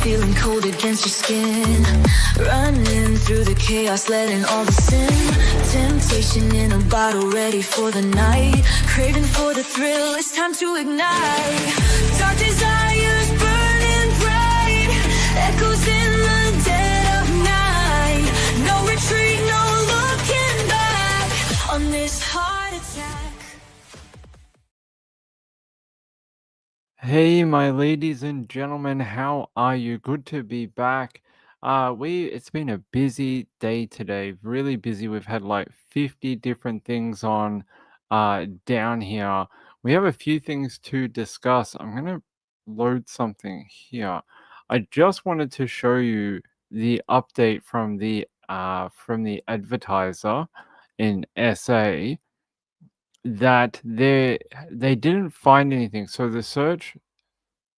feeling cold against your skin. Running through the chaos, letting all the sin. Temptation in a bottle, ready for the night. Craving for the thrill, it's time to ignite. Dark desires burning bright, echoes in the dead of night. No retreat, no looking back on this heart attack. Hey, my ladies and gentlemen, how are you? Good to be back. It's been a busy day today, really busy. We've had like 50 different things on down here. We have a few things to discuss. I'm gonna load something here. I just wanted to show you the update from the advertiser in SA that they didn't find anything. So the search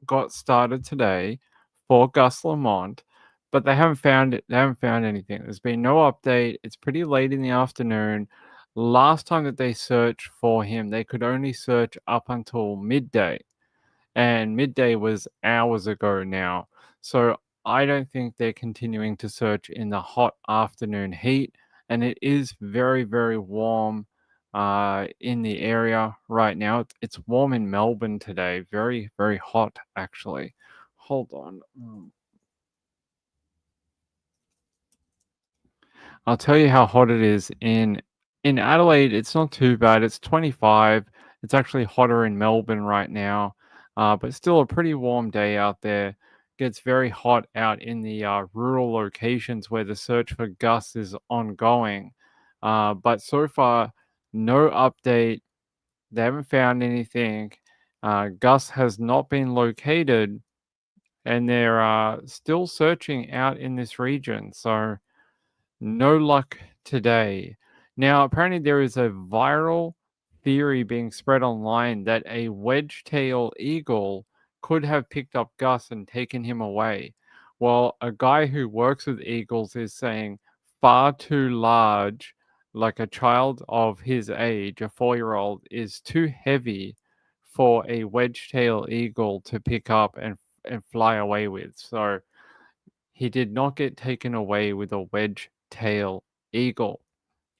got started today for Gus Lamont, but they haven't found it. They haven't found anything. There's been no update. It's pretty late in the afternoon. Last time that they searched for him, they could only search up until midday, and midday was hours ago now. So I don't think they're continuing to search in the hot afternoon heat, and it is very, very warm in the area right now. It's warm in Melbourne today, very, very hot actually. Hold on. I'll tell you how hot it is in Adelaide. It's not too bad. It's 25. It's actually hotter in Melbourne right now, but still a pretty warm day out there. Gets very hot out in the rural locations where the search for Gus is ongoing. But so far, no update. They haven't found anything. Gus has not been located, and they're still searching out in this region. So no luck today. Now, apparently, there is a viral theory being spread online that a wedge-tail eagle could have picked up Gus and taken him away. Well, a guy who works with eagles is saying far too large, like a child of his age, a 4-year-old, is too heavy for a wedge-tail eagle to pick up and fly away with. So he did not get taken away with a wedge-tail eagle.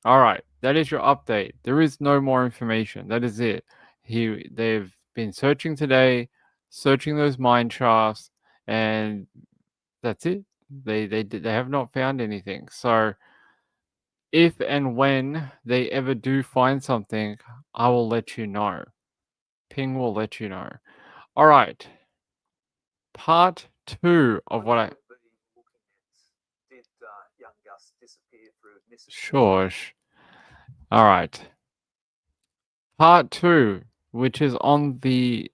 All right, that is your update. There is no more information. That is it. They've been searching today, searching those mine shafts, and that's it. They have not found anything. So if and when they ever do find something, I will let you know. Ping will let you know. All right. Part 2 of what I Did young Gus disappear through misadventure? Sure. All right. Part 2, which is on the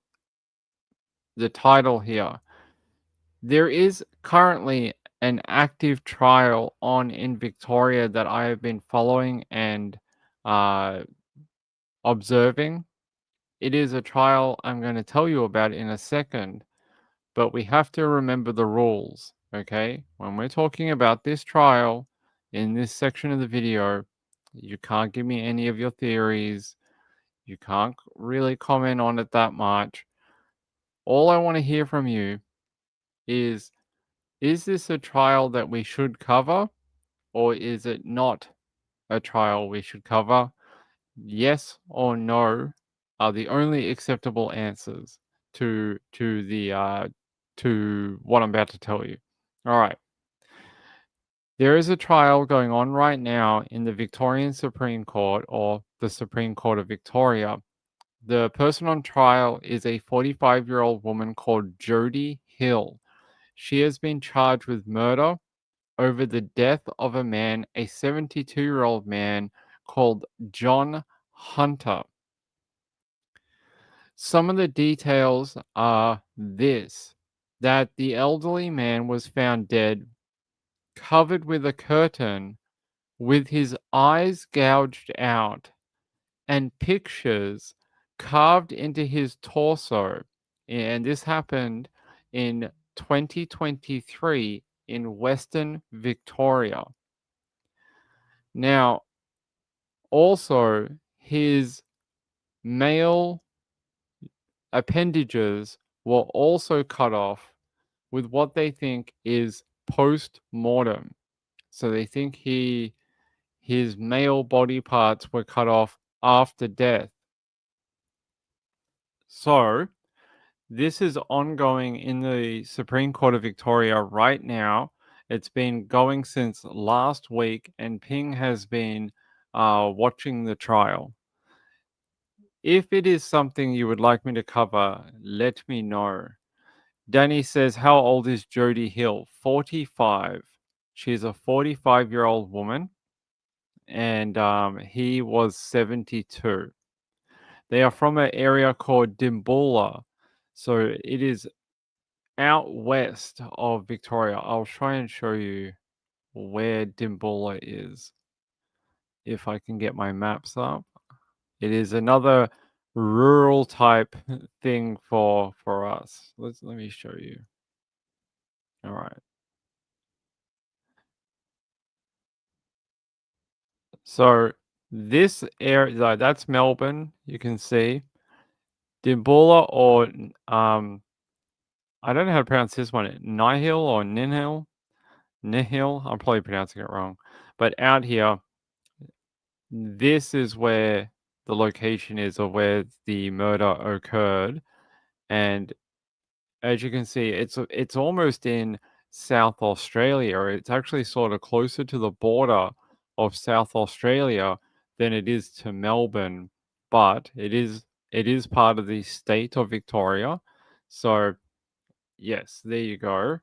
title here. There is currently an active trial on in Victoria that I have been following and observing. It is a trial I'm going to tell you about in a second, but we have to remember the rules, okay? When we're talking about this trial in this section of the video, you can't give me any of your theories. You can't really comment on it that much. All I want to hear from you is this a trial that we should cover, or is it not a trial we should cover? Yes or no are the only acceptable answers to what I'm about to tell you. All right. There is a trial going on right now in the Victorian Supreme Court, or the Supreme Court of Victoria. The person on trial is a 45-year-old woman called Jodie Hill. She has been charged with murder over the death of a man, a 72-year-old man called John Hunter. Some of the details are this: that the elderly man was found dead, covered with a curtain, with his eyes gouged out, and pictures carved into his torso. And this happened in 2023 in Western Victoria. Now, also, his male appendages were also cut off with what they think is post-mortem. So they think his male body parts were cut off after death. So this is ongoing in the Supreme Court of Victoria right now. It's been going since last week, and Ping has been watching the trial. If it is something you would like me to cover, let me know. Danny says, how old is Jody Hill? 45. She's a 45-year-old woman, and he was 72. They are from an area called Dimboola. So it is out west of Victoria. I'll try and show you where Dimboola is if I can get my maps up. It is another rural type thing for us. Let me show you. All right. So this area, that's Melbourne. You can see Dimboola, or I don't know how to pronounce this one. Nihil or Ninhil. Nihil. I'm probably pronouncing it wrong. But out here, this is where the location is of where the murder occurred. And as you can see, it's almost in South Australia. It's actually sort of closer to the border of South Australia than it is to Melbourne, but it is part of the state of Victoria. So yes, there you go.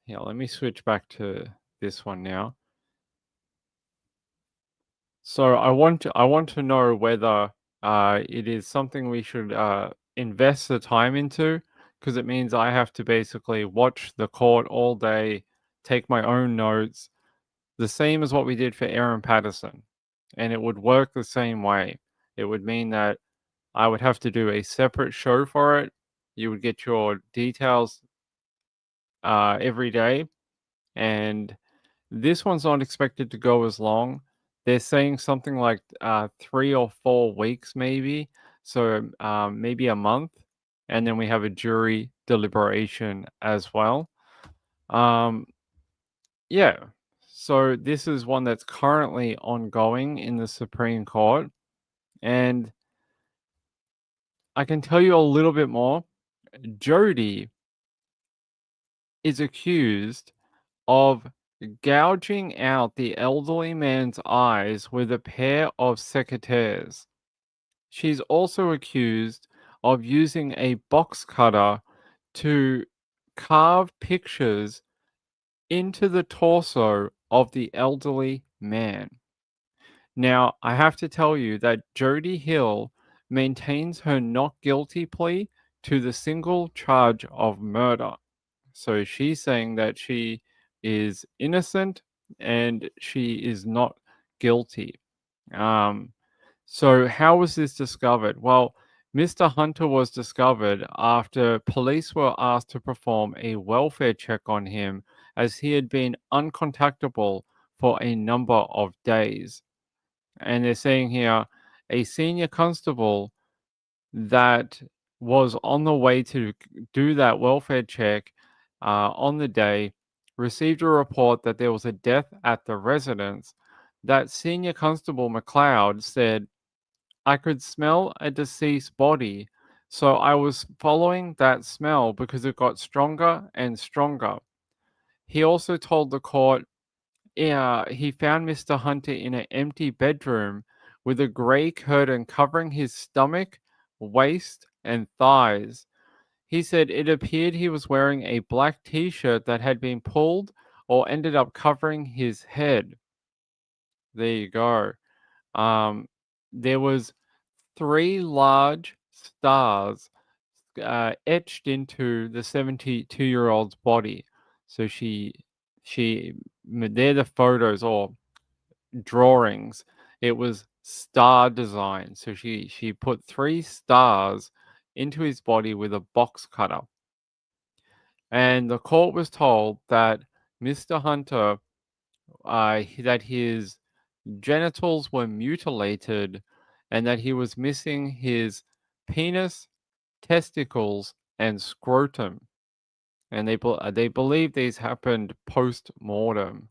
Yeah, let me switch back to this one now. So I want to know whether it is something we should invest the time into, because it means I have to basically watch the court all day, take my own notes, the same as what we did for Aaron Patterson, and it would work the same way. It would mean that I would have to do a separate show for it. You would get your details every day, and this one's not expected to go as long. They're saying something like 3 or 4 weeks, maybe. So maybe a month. And then we have a jury deliberation as well. Yeah. So this is one that's currently ongoing in the Supreme Court. And I can tell you a little bit more. Jody is accused of gouging out the elderly man's eyes with a pair of secateurs. She's also accused of using a box cutter to carve pictures into the torso of the elderly man. Now, I have to tell you that Jody Hill maintains her not guilty plea to the single charge of murder. So she's saying that she is innocent and she is not guilty. Um, so how was this discovered? Well, Mr. Hunter was discovered after police were asked to perform a welfare check on him, as he had been uncontactable for a number of days. And they're saying here a senior constable that was on the way to do that welfare check on the day received a report that there was a death at the residence. That senior constable McLeod said, I could smell a deceased body, so I was following that smell because it got stronger and stronger. He also told the court, yeah, he found Mr. Hunter in an empty bedroom with a grey curtain covering his stomach, waist, and thighs. He said it appeared he was wearing a black t shirt that had been pulled or ended up covering his head. There you go. There was 3 large stars etched into the 72-year-old's body. So they're the photos or drawings. It was star design. So she put 3 stars into his body with a box cutter. And the court was told that Mr. Hunter, that his genitals were mutilated and that he was missing his penis, testicles, and scrotum. and they believe these happened post mortem.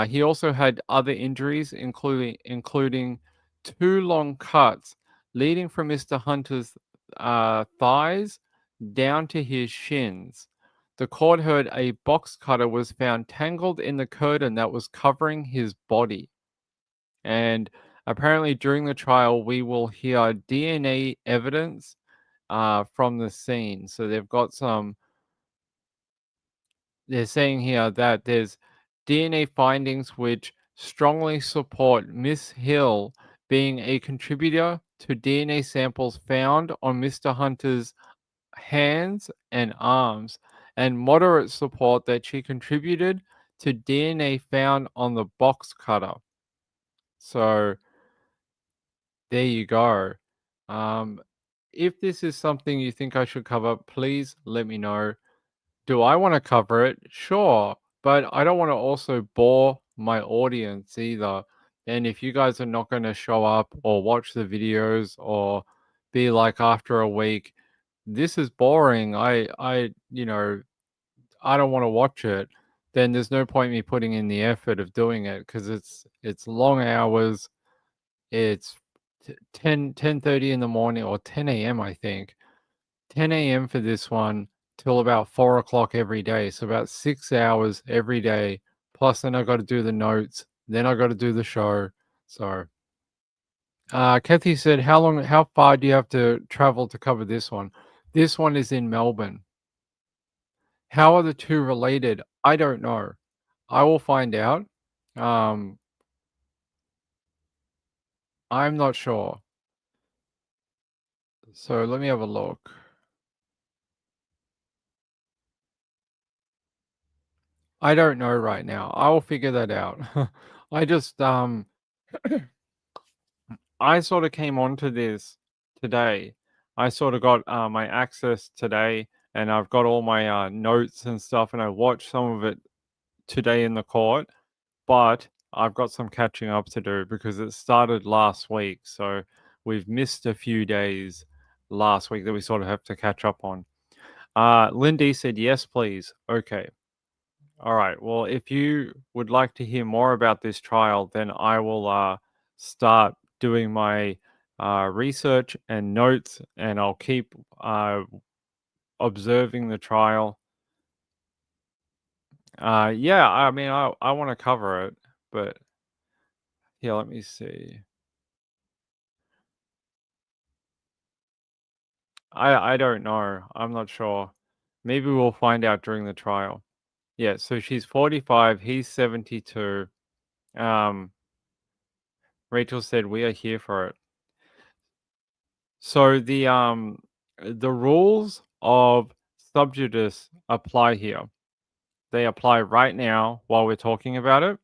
He also had other injuries, including two long cuts leading from Mr. Hunter's thighs down to his shins. The court heard a box cutter was found tangled in the curtain that was covering his body. And apparently, during the trial, we will hear DNA evidence from the scene. So they're saying here that there's DNA findings which strongly support Miss Hill being a contributor to DNA samples found on Mr. Hunter's hands and arms, and moderate support that she contributed to DNA found on the box cutter. So there you go. Um, if this is something you think I should cover, please let me know. Do I want to cover it? Sure, but I don't want to also bore my audience either. And if you guys are not going to show up or watch the videos or be like after a week, this is boring. I don't want to watch it. Then there's no point me putting in the effort of doing it because it's long hours. It's 10:30 in the morning or 10 a.m. I think 10 a.m. for this one till about 4 o'clock every day. So about 6 hours every day. Plus, then I got to do the notes. Then I got to do the show. So, Kathy said, how far do you have to travel to cover this one? This one is in Melbourne. How are the two related? I don't know. I will find out. Um, I'm not sure. So let me have a look. I don't know right now. I will figure that out. I just I sort of came onto this today. I sort of got my access today, and I've got all my notes and stuff, and I watched some of it today in the court. But I've got some catching up to do because it started last week, so we've missed a few days last week that we sort of have to catch up on. Lindy said yes, please. Okay. All right. Well, if you would like to hear more about this trial, then I will start doing my research and notes, and I'll keep observing the trial. Yeah, I mean, I want to cover it, but yeah, let me see. I don't know. I'm not sure. Maybe we'll find out during the trial. Yeah, so she's 45, he's 72. Um, Rachel said we are here for it. So the rules of subjudice apply here. They apply right now while we're talking about it,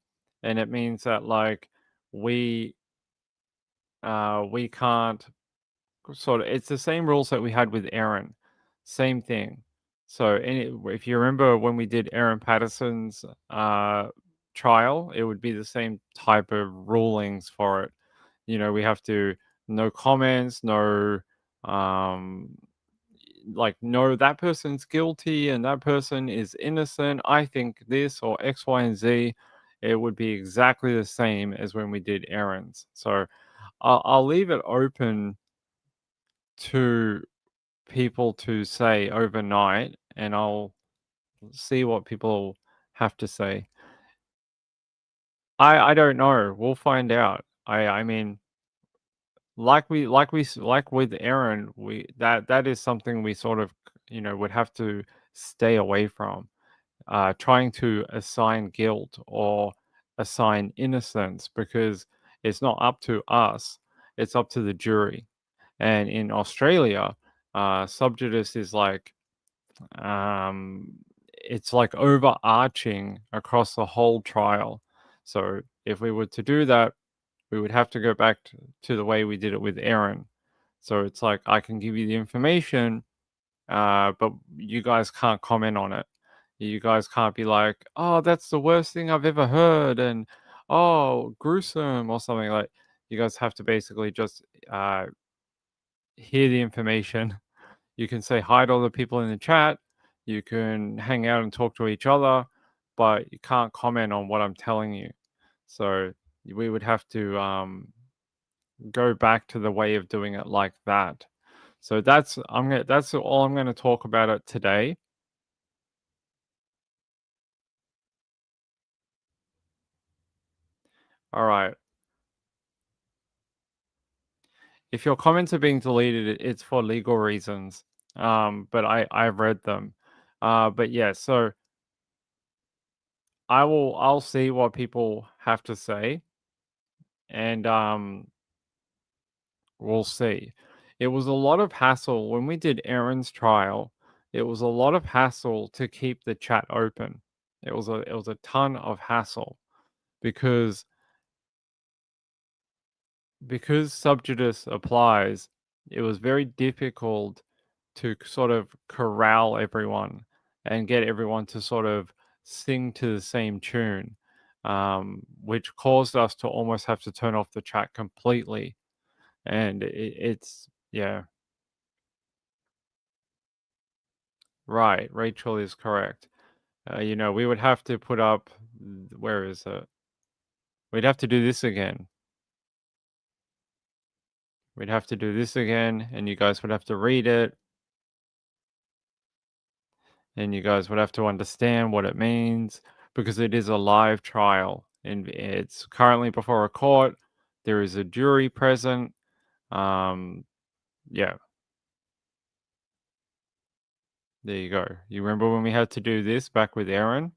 and it means that like we we can't sort of, it's the same rules that we had with Aaron. Same thing. So if you remember when we did Aaron Patterson's trial, it would be the same type of rulings for it. You know, we have to no comments, no um like no, that person's guilty and that person is innocent. I think this or X, Y, and Z. It would be exactly the same as when we did Aaron's. So I'll leave it open to people to say overnight, and I'll see what people have to say. I don't know. We'll find out. I mean, like with Aaron, we that is something we sort of would have to stay away from. Trying to assign guilt or assign innocence because it's not up to us. It's up to the jury. And in Australia, subjudice is like it's like overarching across the whole trial. So if we were to do that, we would have to go back to the way we did it with Aaron. So it's like I can give you the information, but you guys can't comment on it. You guys can't be like, "Oh, that's the worst thing I've ever heard," and "Oh, gruesome," or something like. You guys have to basically just hear the information. You can say hi to all the people in the chat. You can hang out and talk to each other, but you can't comment on what I'm telling you. So we would have to go back to the way of doing it like that. So that's all I'm gonna talk about it today. All right. If your comments are being deleted, it's for legal reasons. But I've read them. But yeah, so I'll see what people have to say, and we'll see. It was a lot of hassle when we did Aaron's trial. It was a lot of hassle to keep the chat open. It was a ton of hassle because subjudice applies. It was very difficult to sort of corral everyone and get everyone to sort of sing to the same tune, which caused us to almost have to turn off the chat completely. And it's, yeah, right. Rachel is correct. We would have to put up, where is it? We'd have to do this again. We'd have to do this again, and you guys would have to read it, and you guys would have to understand what it means because it is a live trial and it's currently before a court. There is a jury present. Yeah, there you go. You remember when we had to do this back with Aaron?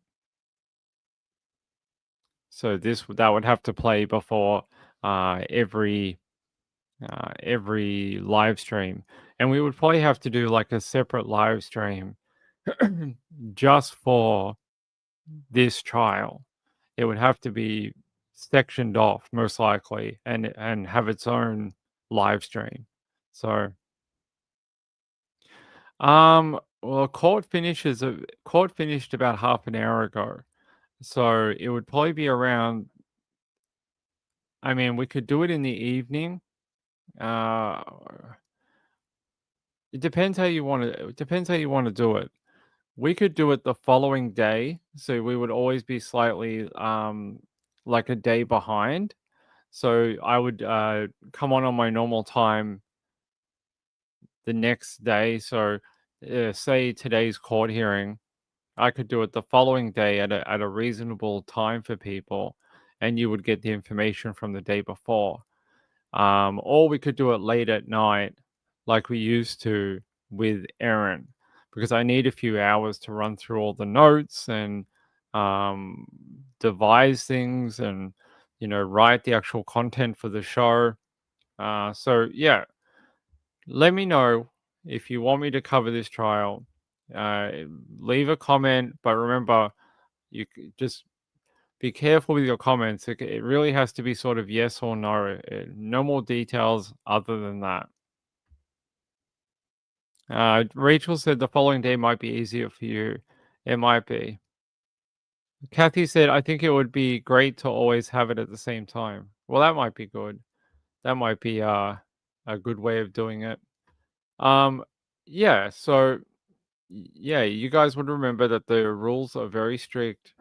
So that would have to play before every live stream, and we would probably have to do like a separate live stream just for this trial. It would have to be sectioned off most likely and have its own live stream. So well, court finished about half an hour ago. So it would probably be around, I mean, we could do it in the evening. Uh it depends how you want to do it. We could do it the following day, so we would always be slightly like a day behind. So I would come on my normal time the next day. So say today's court hearing, I could do it the following day at a reasonable time for people, and you would get the information from the day before. Or we could do it late at night, like we used to with Aaron, because I need a few hours to run through all the notes and um, devise things and write the actual content for the show. So yeah, let me know if you want me to cover this trial. Uh, Leave a comment, but remember, just be careful with your comments. It really has to be sort of yes or no. No more details other than that. Rachel said the following day might be easier for you. It might be. Kathy said, I think it would be great to always have it at the same time. Well, that might be good. That might be a good way of doing it. Um, yeah, so yeah, you guys would remember that the rules are very strict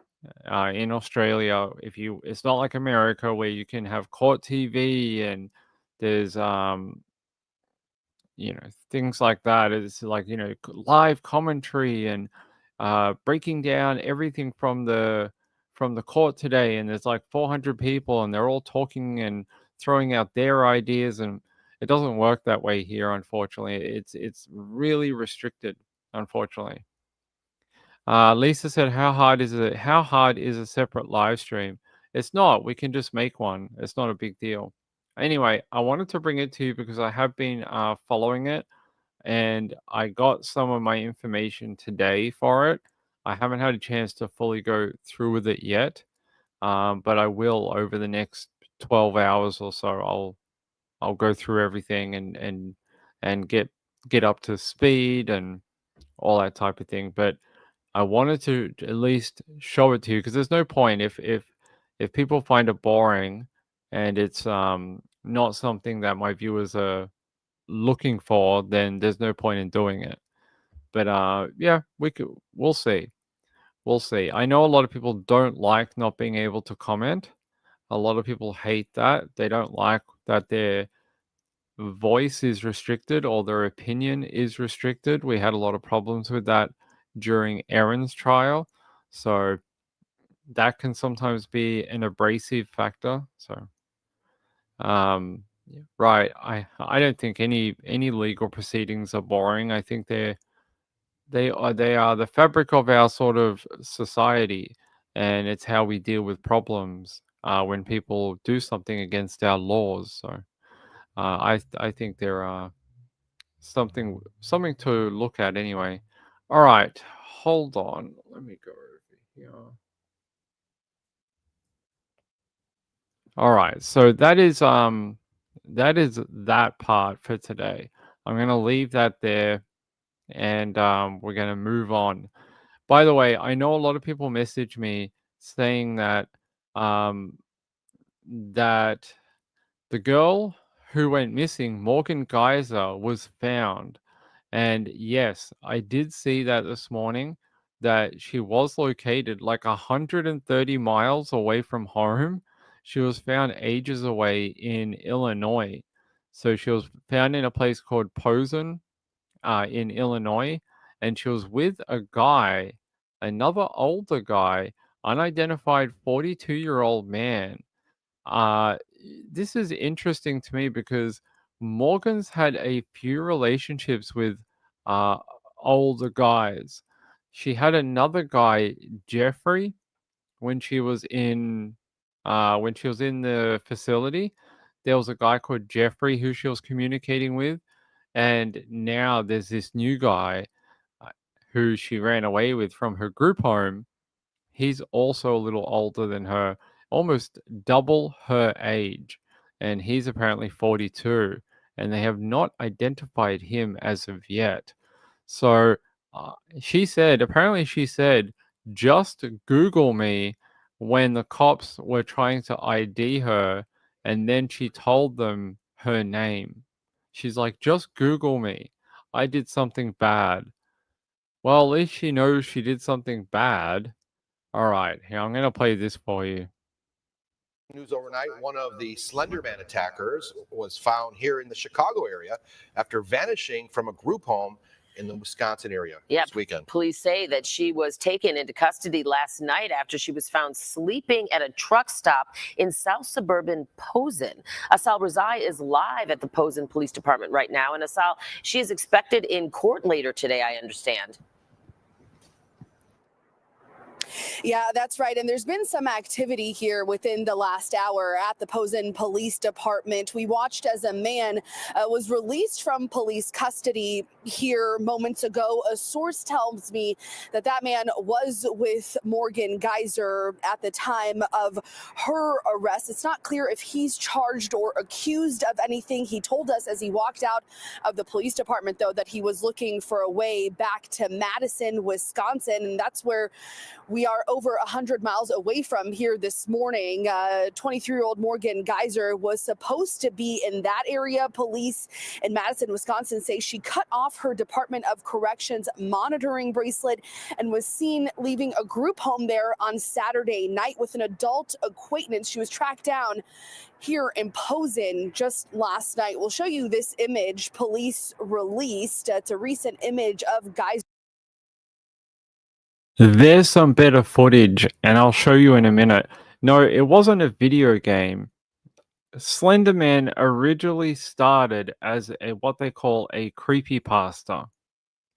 in Australia. It's not like America where you can have court TV and there's things like that. It's like live commentary and breaking down everything from the court today. And there's like 400 people and they're all talking and throwing out their ideas, and it doesn't work that way here, unfortunately. It's really restricted, unfortunately. Lisa said, "How hard is it? How hard is a separate live stream?" It's not. We can just make one. It's not a big deal. Anyway, I wanted to bring it to you because I have been following it, and I got some of my information today for it. I haven't had a chance to fully go through with it yet, but I will over the next 12 hours or so. I'll go through everything and get up to speed and all that type of thing. But I wanted to at least show it to you because there's no point if people find it boring and it's not something that my viewers are looking for, then there's no point in doing it. But yeah, we'll see. We'll see. I know a lot of people don't like not being able to comment. A lot of people hate that. They don't like that their voice is restricted or their opinion is restricted. We had a lot of problems with that during Aaron's trial. So that can sometimes be an abrasive factor. So yeah, right. I don't think any legal proceedings are boring. I think they are the fabric of our sort of society, and it's how we deal with problems when people do something against our laws. So I think there are something to look at anyway. All right, hold on. Let me go over here. All right, so that is that part for today. I'm gonna leave that there, and we're gonna move on. By the way, I know a lot of people message me saying um, that the girl who went missing, Morgan Geyser, was found. And yes, I did see that this morning that she was located like 130 miles away from home. She was found ages away in Illinois. So she was found in a place called Posen in Illinois, and she was with a guy, another older guy, unidentified 42-year-old man. Uh, this is interesting to me because Morgan's had a few relationships with uh, older guys. She had another guy, Jeffrey, when she was in the facility. There was a guy called Jeffrey who she was communicating with, and now there's this new guy uh, who she ran away with from her group home. He's also a little older than her, almost double her age, and he's apparently 42, and they have not identified him as of yet. So she said, just Google me when the cops were trying to ID her, and then she told them her name. She's like, just Google me. I did something bad. Well, at least she knows she did something bad. All right, here, I'm going to play this for you. News overnight, one of the Slender Man attackers was found here in the Chicago area after vanishing from a group home in the Wisconsin area this weekend. Police say that she was taken into custody last night after she was found sleeping at a truck stop in South suburban Posen. Asal Razai is live at the Posen Police Department right now. And Asal, she is expected in court later today, I understand. Yeah, that's right. And there's been some activity here within the last hour at the Posen Police Department. We watched as a man was released from police custody here moments ago. A source tells me that that man was with Morgan Geyser at the time of her arrest. It's not clear if he's charged or accused of anything. He told us as he walked out of the police department, though, that he was looking for a way back to Madison, Wisconsin. And that's where we are over 100 miles away from here this morning. 23-year-old Morgan Geyser was supposed to be in that area. Police in Madison, Wisconsin say she cut off her Department of Corrections monitoring bracelet and was seen leaving a group home there on Saturday night with an adult acquaintance. She was tracked down here in Posen just last night. We'll show you this image police released. It's a recent image of Geyser. There's some better footage, and I'll show you in a minute. No, it wasn't a video game. Slender Man originally started as what they call a creepypasta.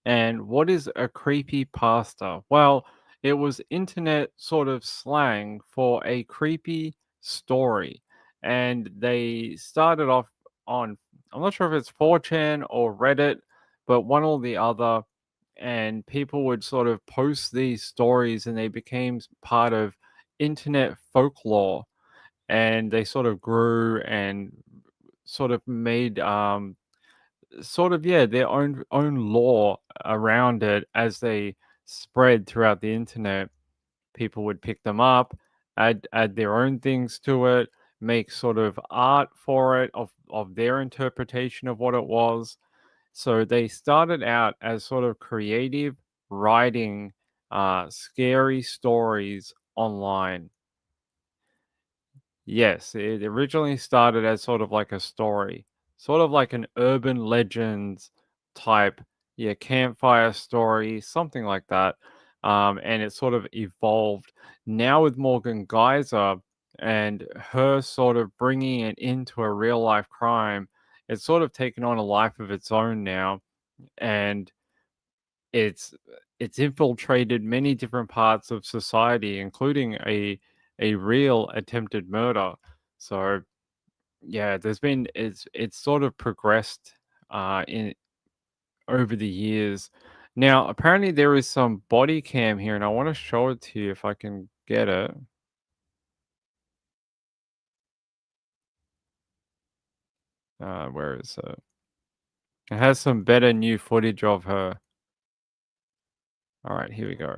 And what is a creepypasta? Well, it was internet sort of slang for a creepy story. And they started off on, I'm not sure if it's 4chan or Reddit, but one or the other. And people would sort of post these stories, and they became part of internet folklore. And they sort of grew and sort of made their own law around it. As they spread throughout the internet, people would pick them up, add their own things to it, make sort of art for it of their interpretation of what it was. So they started out as sort of creative writing scary stories online. Yes, it originally started as sort of like a story, sort of like an urban legends type, yeah, campfire story, something like that. And it sort of evolved. Now with Morgan Geyser and her sort of bringing it into a real life crime, it's sort of taken on a life of its own now, and it's it's infiltrated many different parts of society, including a real attempted murder. So yeah, it's sort of progressed in over the years. Now, apparently there is some body cam here, and I want to show it to you if I can get it. Where is it? It has some better new footage of her. All right, here we go.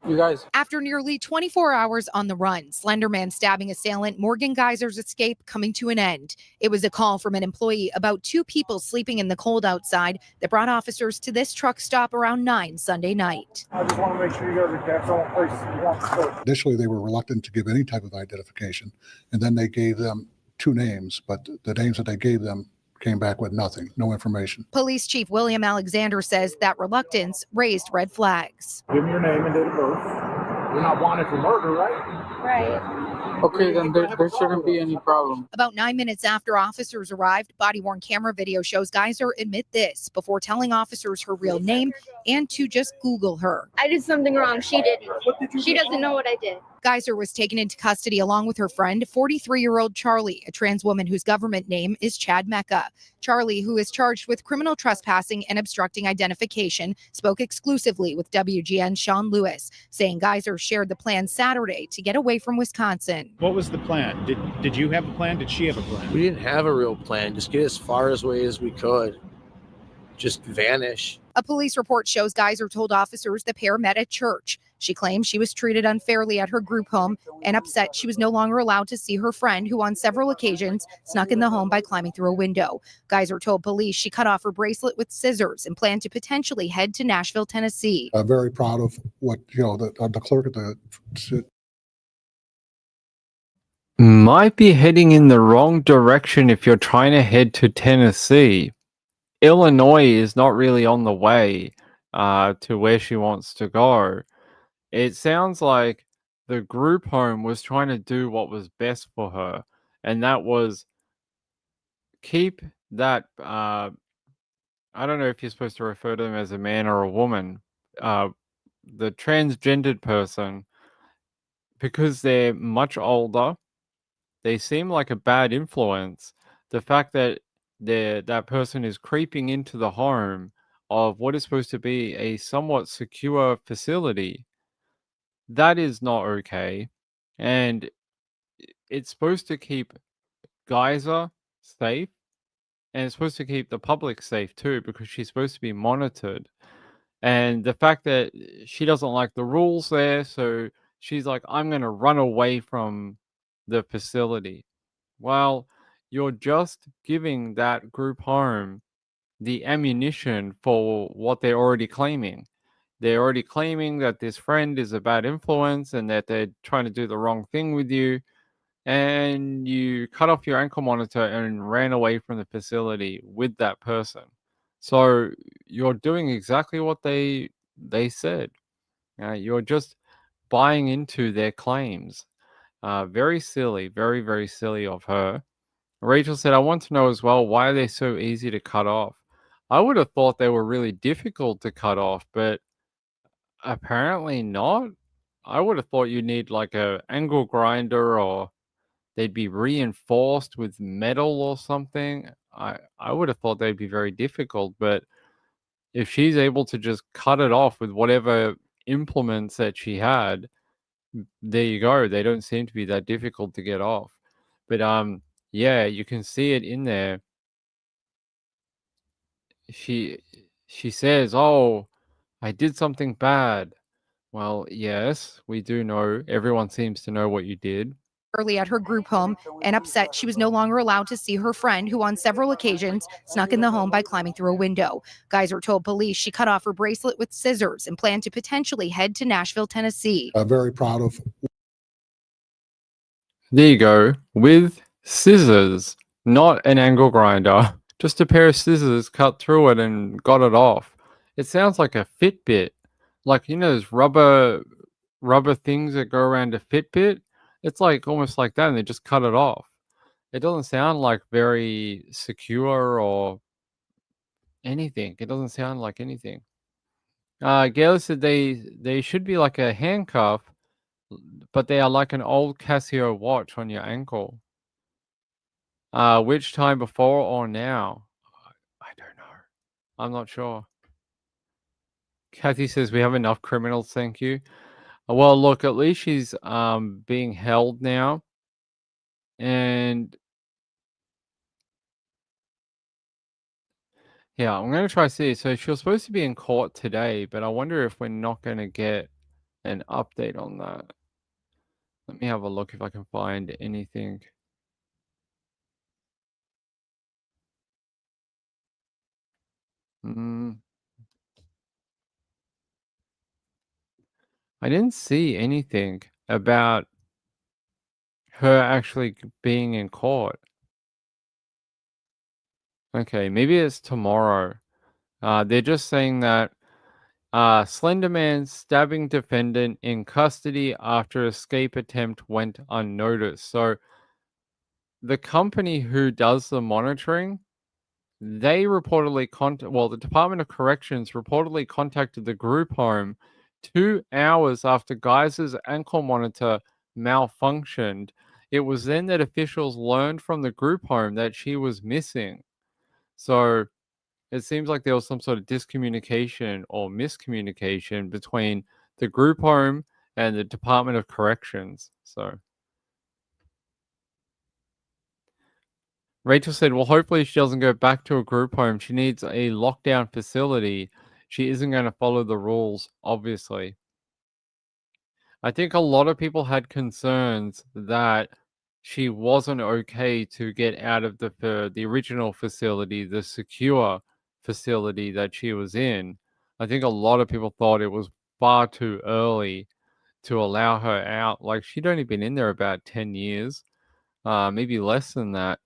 You guys. After nearly 24 hours on the run, Slenderman stabbing assailant Morgan Geyser's escape coming to an end. It was a call from an employee about two people sleeping in the cold outside that brought officers to this truck stop around 9 Sunday night. I just want to make sure you guys are kept on places you want to go. Initially, they were reluctant to give any type of identification, and then they gave them two names, but the names that they gave them came back with nothing, no information. Police Chief William Alexander says that reluctance raised red flags. Give me your name and date of birth. You're not wanted for murder, right? Right. Okay, then there shouldn't be any problem. About 9 minutes after officers arrived, body-worn camera video shows Geyser admit this before telling officers her real name and to just Google her. I did something wrong. She didn't. She doesn't know what I did. Geyser was taken into custody along with her friend, 43-year-old Charlie, a trans woman whose government name is Chad Mecca. Charlie, who is charged with criminal trespassing and obstructing identification, spoke exclusively with WGN's Sean Lewis, saying Geyser shared the plan Saturday to get away from Wisconsin. What was the plan? Did you have a plan? Did she have a plan? We didn't have a real plan. Just get as far away as we could. Just vanish. A police report shows Geyser told officers the pair met at church. She claims she was treated unfairly at her group home and upset she was no longer allowed to see her friend, who on several occasions snuck in the home by climbing through a window. Geyser told police she cut off her bracelet with scissors and planned to potentially head to Nashville, Tennessee. I'm very proud of what, the clerk at the... Might be heading in the wrong direction if you're trying to head to Tennessee. Illinois is not really on the way to where she wants to go. It sounds like the group home was trying to do what was best for her, and that was keep that, I don't know if you're supposed to refer to them as a man or a woman, the transgendered person, because they're much older, they seem like a bad influence. The fact that that person is creeping into the home of what is supposed to be a somewhat secure facility, that is not okay. And it's supposed to keep Geyser safe, and it's supposed to keep the public safe too, because she's supposed to be monitored. And the fact that she doesn't like the rules there, so she's like, I'm going to run away from the facility. Well, you're just giving that group home the ammunition for what they're already claiming. They're already claiming that this friend is a bad influence and that they're trying to do the wrong thing with you. And you cut off your ankle monitor and ran away from the facility with that person. So you're doing exactly what they said. You're just buying into their claims. Very silly, very, very silly of her. Rachel said, I want to know as well, why are they so easy to cut off? I would have thought they were really difficult to cut off, but apparently not. I would have thought you'd need like a angle grinder, or they'd be reinforced with metal or something. I would have thought they'd be very difficult, but if she's able to just cut it off with whatever implements that she had, there you go. They don't seem to be that difficult to get off. But yeah, you can see it in there. She says, "Oh, I did something bad." Well, yes, we do know. Everyone seems to know what you did. early at her group home and upset she was no longer allowed to see her friend, who on several occasions snuck in the home by climbing through a window. Geyser told police she cut off her bracelet with scissors and planned to potentially head to Nashville, Tennessee. I'm very proud of. There you go, with scissors, not an angle grinder. Just a pair of scissors, cut through it and got it off. It sounds like a Fitbit. Like, you know, those rubber things that go around a Fitbit? It's like almost like that, and they just cut it off. It doesn't sound like very secure or anything. It doesn't sound like anything. Gail said they should be like a handcuff, but they are like an old Casio watch on your ankle. Which time, before or now? I don't know. I'm not sure. Kathy says we have enough criminals, thank you. Well, look, at least she's being held now. And yeah, I'm going to try to see. So she was supposed to be in court today, but I wonder if we're not going to get an update on that. Let me have a look if I can find anything. I didn't see anything about her actually being in court. Okay, maybe it's tomorrow. They're just saying that Slender Man stabbing defendant in custody after escape attempt went unnoticed. So the company who does the monitoring, they reportedly the Department of Corrections reportedly contacted the group home 2 hours after Geyser's ankle monitor malfunctioned. It was then that officials learned from the group home that she was missing. So it seems like there was some sort of discommunication or miscommunication between the group home and the Department of Corrections. So Rachel said, well, hopefully she doesn't go back to a group home. She needs a lockdown facility. She isn't going to follow the rules, obviously. I think a lot of people had concerns that she wasn't okay to get out of the original facility, the secure facility that she was in. I think a lot of people thought it was far too early to allow her out. Like, she'd only been in there about 10 years, maybe less than that.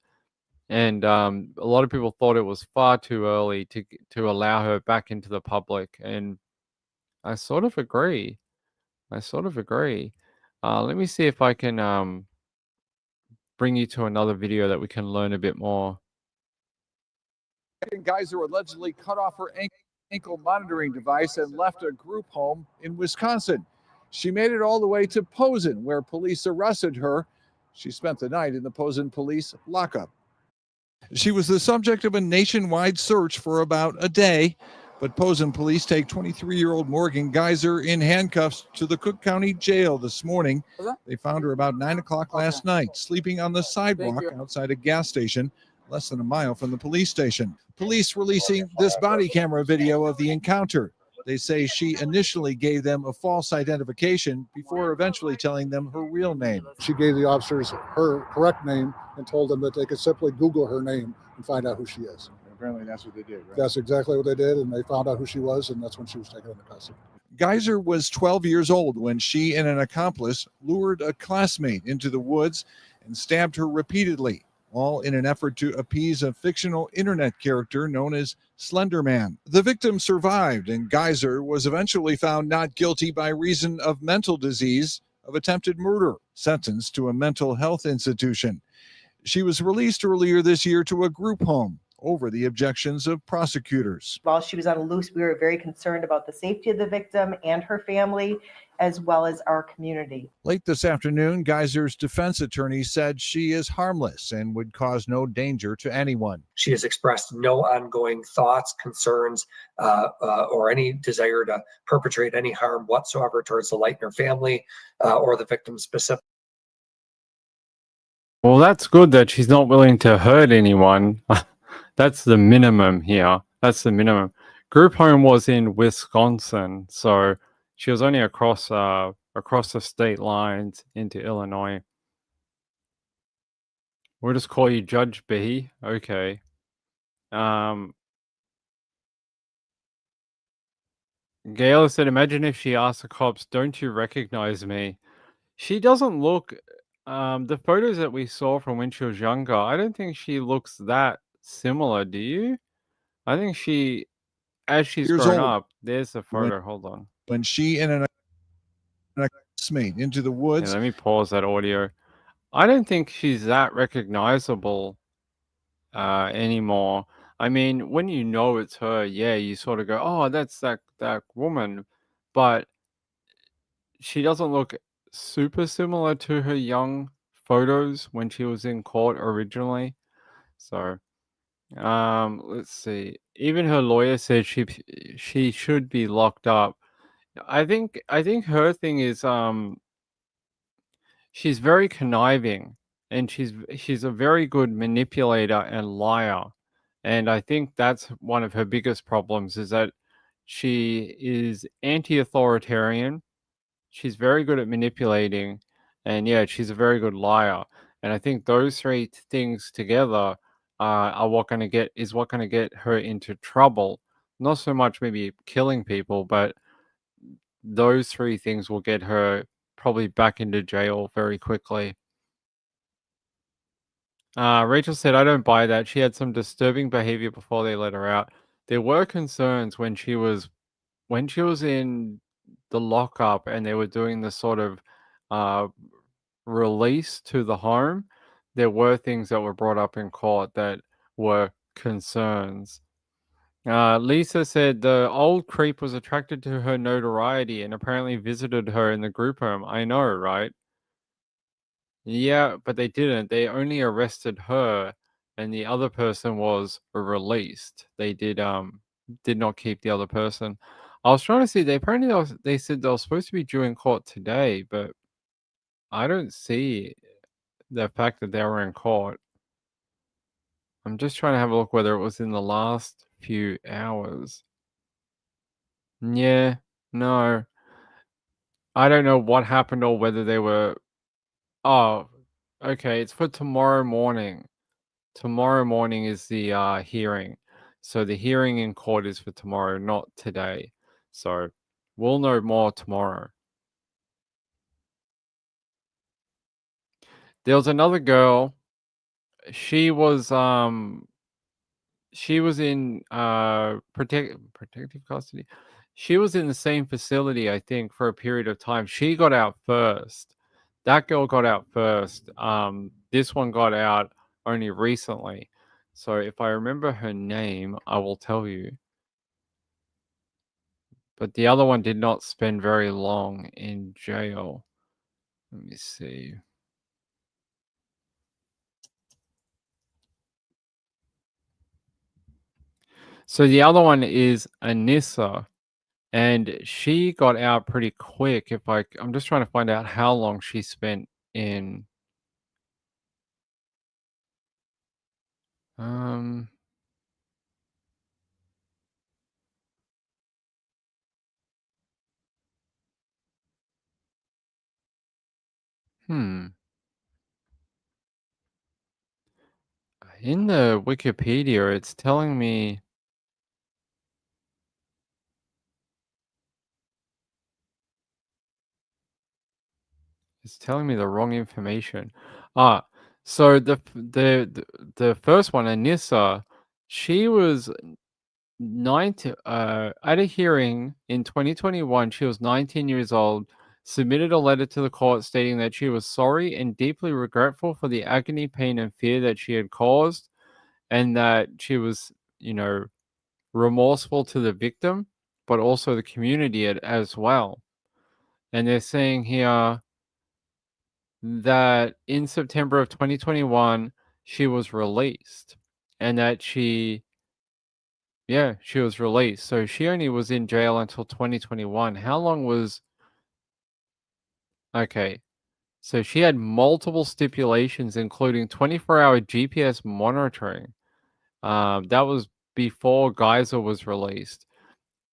And a lot of people thought it was far too early to allow her back into the public. And I sort of agree. Let me see if I can bring you to another video that we can learn a bit more. Geyser allegedly cut off her ankle monitoring device and left a group home in Wisconsin. She made it all the way to Posen, where police arrested her. She spent the night in the Posen police lockup. She was the subject of a nationwide search for about a day, but Posen police take 23-year-old Morgan Geyser in handcuffs to the Cook County Jail this morning. They found her about 9 o'clock last night, sleeping on the sidewalk outside a gas station less than a mile from the police station. Police releasing this body camera video of the encounter. They say she initially gave them a false identification before eventually telling them her real name. She gave the officers her correct name and told them that they could simply Google her name and find out who she is. Apparently that's what they did, right? That's exactly what they did, and they found out who she was, and that's when she was taken into custody. Geyser was 12 years old when she and an accomplice lured a classmate into the woods and stabbed her repeatedly, all in an effort to appease a fictional internet character known as Slender Man. The victim survived, and Geyser was eventually found not guilty by reason of mental disease of attempted murder, sentenced to a mental health institution. She was released earlier this year to a group home over the objections of prosecutors. While she was on a loose, we were very concerned about the safety of the victim and her family, as well as our community. Late this afternoon, Geyser's defense attorney said she is harmless and would cause no danger to anyone. She has expressed no ongoing thoughts, concerns, or any desire to perpetrate any harm whatsoever towards the Leitner family or the victim specifically. Well, that's good that she's not willing to hurt anyone. That's the minimum here. That's the minimum. Group home was in Wisconsin, so she was only across the state lines into Illinois. We'll just call you Judge B. Okay. Gail said, imagine if she asked the cops, don't you recognize me? She doesn't look, the photos that we saw from when she was younger, I don't think she looks that similar, do you? I think she, as she's Years grown old. up, there's the photo, hold on. When she and an mate into the Yeah, woods. let me pause that audio. I don't think she's that recognizable anymore. I mean, when you know it's her, yeah, you sort of go, oh, that's that woman. But she doesn't look super similar to her young photos when she was in court originally. So, let's see. Even her lawyer said she should be locked up. I think her thing is she's very conniving and she's a very good manipulator and liar. And I think that's one of her biggest problems is that she is anti-authoritarian. She's very good at manipulating, and yeah, she's a very good liar. And I think those three things together are what going to get her into trouble. Not so much maybe killing people, but those three things will get her probably back into jail very quickly. Rachel said, I don't buy that. She had some disturbing behavior before they let her out. There were concerns when she was in the lockup and they were doing the sort of release to the home. There were things that were brought up in court that were concerns. Lisa said the old creep was attracted to her notoriety and apparently visited her in the group home. I know, right? Yeah, but they didn't. They only arrested her and the other person was released. They did not keep the other person. I was trying to see, they said they were supposed to be due in court today, but I don't see the fact that they were in court. I'm just trying to have a look whether it was in the last few hours. Yeah, no. I don't know what happened or whether they were. Oh, okay. It's for tomorrow morning. Tomorrow morning is the hearing. So the hearing in court is for tomorrow, not today. So we'll know more tomorrow. There was another girl. She was in protective custody. She was in the same facility, I think, for a period of time. She got out first. That girl got out first. This one got out only recently. So if I remember her name, I will tell you. But the other one did not spend very long in jail. Let me see. So the other one is Anissa. And she got out pretty quick. I'm just trying to find out how long she spent in. Um. In the Wikipedia, it's telling me. It's telling me the wrong information. So the first one, Anissa, she was at a hearing in 2021. She was 19 years old. Submitted a letter to the court stating that she was sorry and deeply regretful for the agony, pain, and fear that she had caused, and that she was, remorseful to the victim, but also the community as well. And they're saying here that in September of 2021, she was released and that she was released. So she only was in jail until 2021. How long was. Okay. So she had multiple stipulations, including 24-hour GPS monitoring. That was before Geyser was released.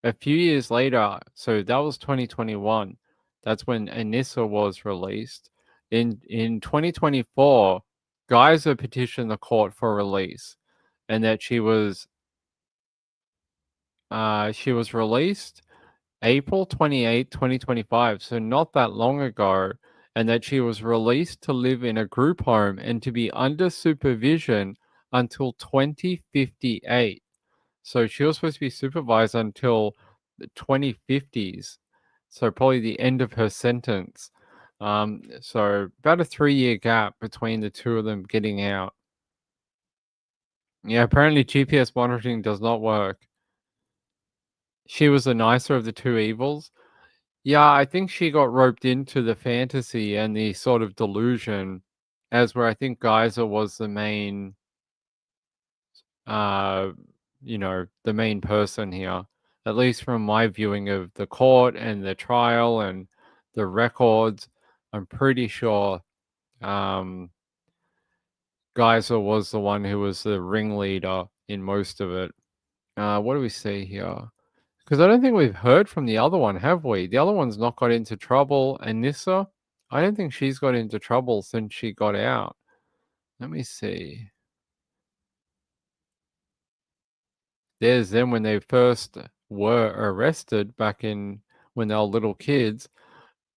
A few years later, so that was 2021. That's when Anissa was released. In 2024, Geyser petitioned the court for release, and that she was released April 28, 2025, so not that long ago, and that she was released to live in a group home and to be under supervision until 2058. So she was supposed to be supervised until the 2050s, so probably the end of her sentence. So about a 3-year gap between the two of them getting out. Yeah, apparently GPS monitoring does not work. She was the nicer of the two evils. Yeah, I think she got roped into the fantasy and the sort of delusion, as where I think Geyser was the main, uh, the main person here. At least from my viewing of the court and the trial and the records, I'm pretty sure Geyser was the one who was the ringleader in most of it. What do we see here? Because I don't think we've heard from the other one, have we? The other one's not got into trouble. And Nissa, I don't think she's got into trouble since she got out. Let me see. There's them when they first were arrested back in when they were little kids.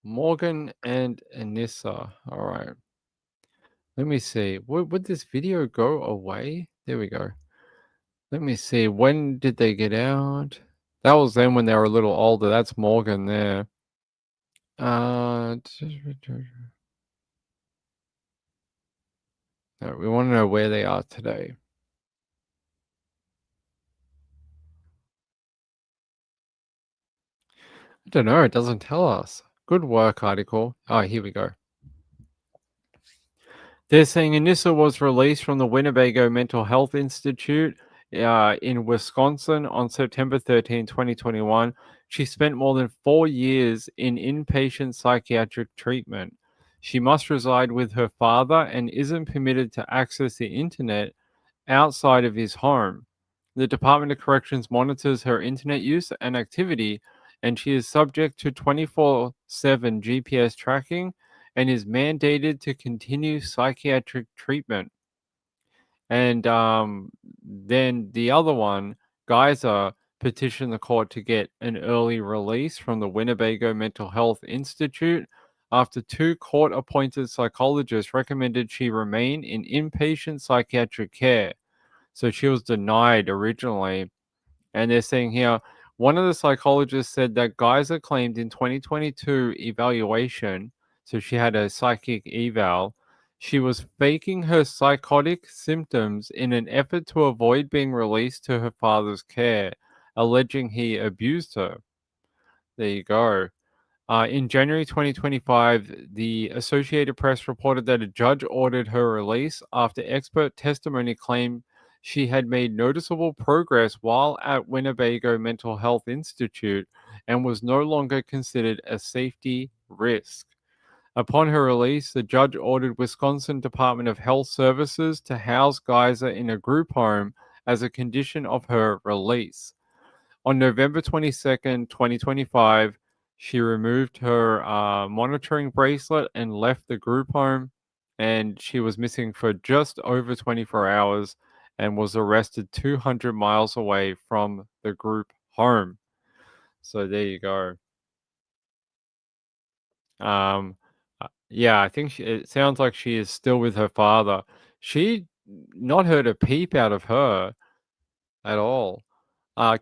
Morgan and Anissa. All right. Let me see. Would this video go away? There we go. Let me see. When did they get out? That was them when they were a little older. That's Morgan there. No, we want to know where they are today. I don't know. It doesn't tell us. Good work, article. Oh, here we go. They're saying Anissa was released from the Winnebago Mental Health Institute in Wisconsin on September 13, 2021. She spent more than 4 years in inpatient psychiatric treatment. She must reside with her father and isn't permitted to access the internet outside of his home. The Department of Corrections monitors her internet use and activity, and she is subject to 24/7 GPS tracking and is mandated to continue psychiatric treatment. And then the other one, Geyser, petitioned the court to get an early release from the Winnebago Mental Health Institute after 2 court-appointed psychologists recommended she remain in inpatient psychiatric care. So she was denied originally. And they're saying here, one of the psychologists said that Geyser claimed in 2022 evaluation, so she had a psychic eval, she was faking her psychotic symptoms in an effort to avoid being released to her father's care, alleging he abused her. There you go. In January 2025, the Associated Press reported that a judge ordered her release after expert testimony claimed she had made noticeable progress while at Winnebago Mental Health Institute and was no longer considered a safety risk. Upon her release, the judge ordered Wisconsin Department of Health Services to house Geyser in a group home as a condition of her release. On November 22nd, 2025, she removed her monitoring bracelet and left the group home, and she was missing for just over 24 hours and was arrested 200 miles away from the group home. So there you go. Yeah, I think it sounds like she is still with her father. She not heard a peep out of her at all.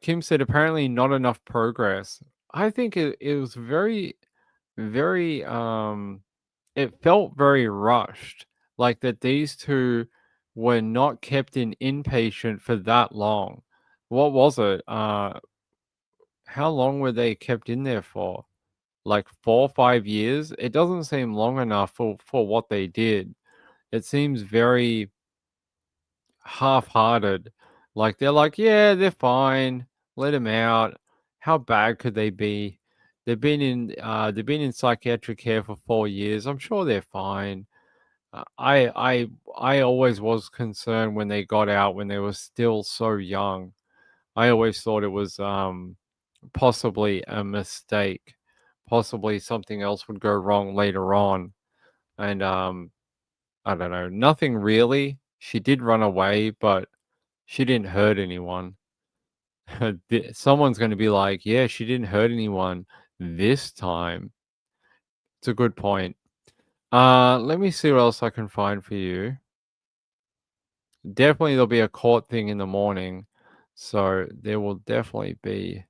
Kim said apparently not enough progress. I think it was very, very, it felt very rushed. Like that these two were not kept in inpatient for that long. What was it? How long were they kept in there for? Like 4 or 5 years? It doesn't seem long enough for what they did. It seems very half-hearted. Like they're like, yeah, they're fine. Let them out. How bad could they be? They've been in psychiatric care for 4 years. I'm sure they're fine. I always was concerned when they got out when they were still so young. I always thought it was possibly a mistake. Possibly something else would go wrong later on. And I don't know, nothing really. She did run away, but she didn't hurt anyone. Someone's going to be like, yeah, she didn't hurt anyone this time. It's a good point. Let me see what else I can find for you. Definitely there'll be a court thing in the morning. So there will definitely be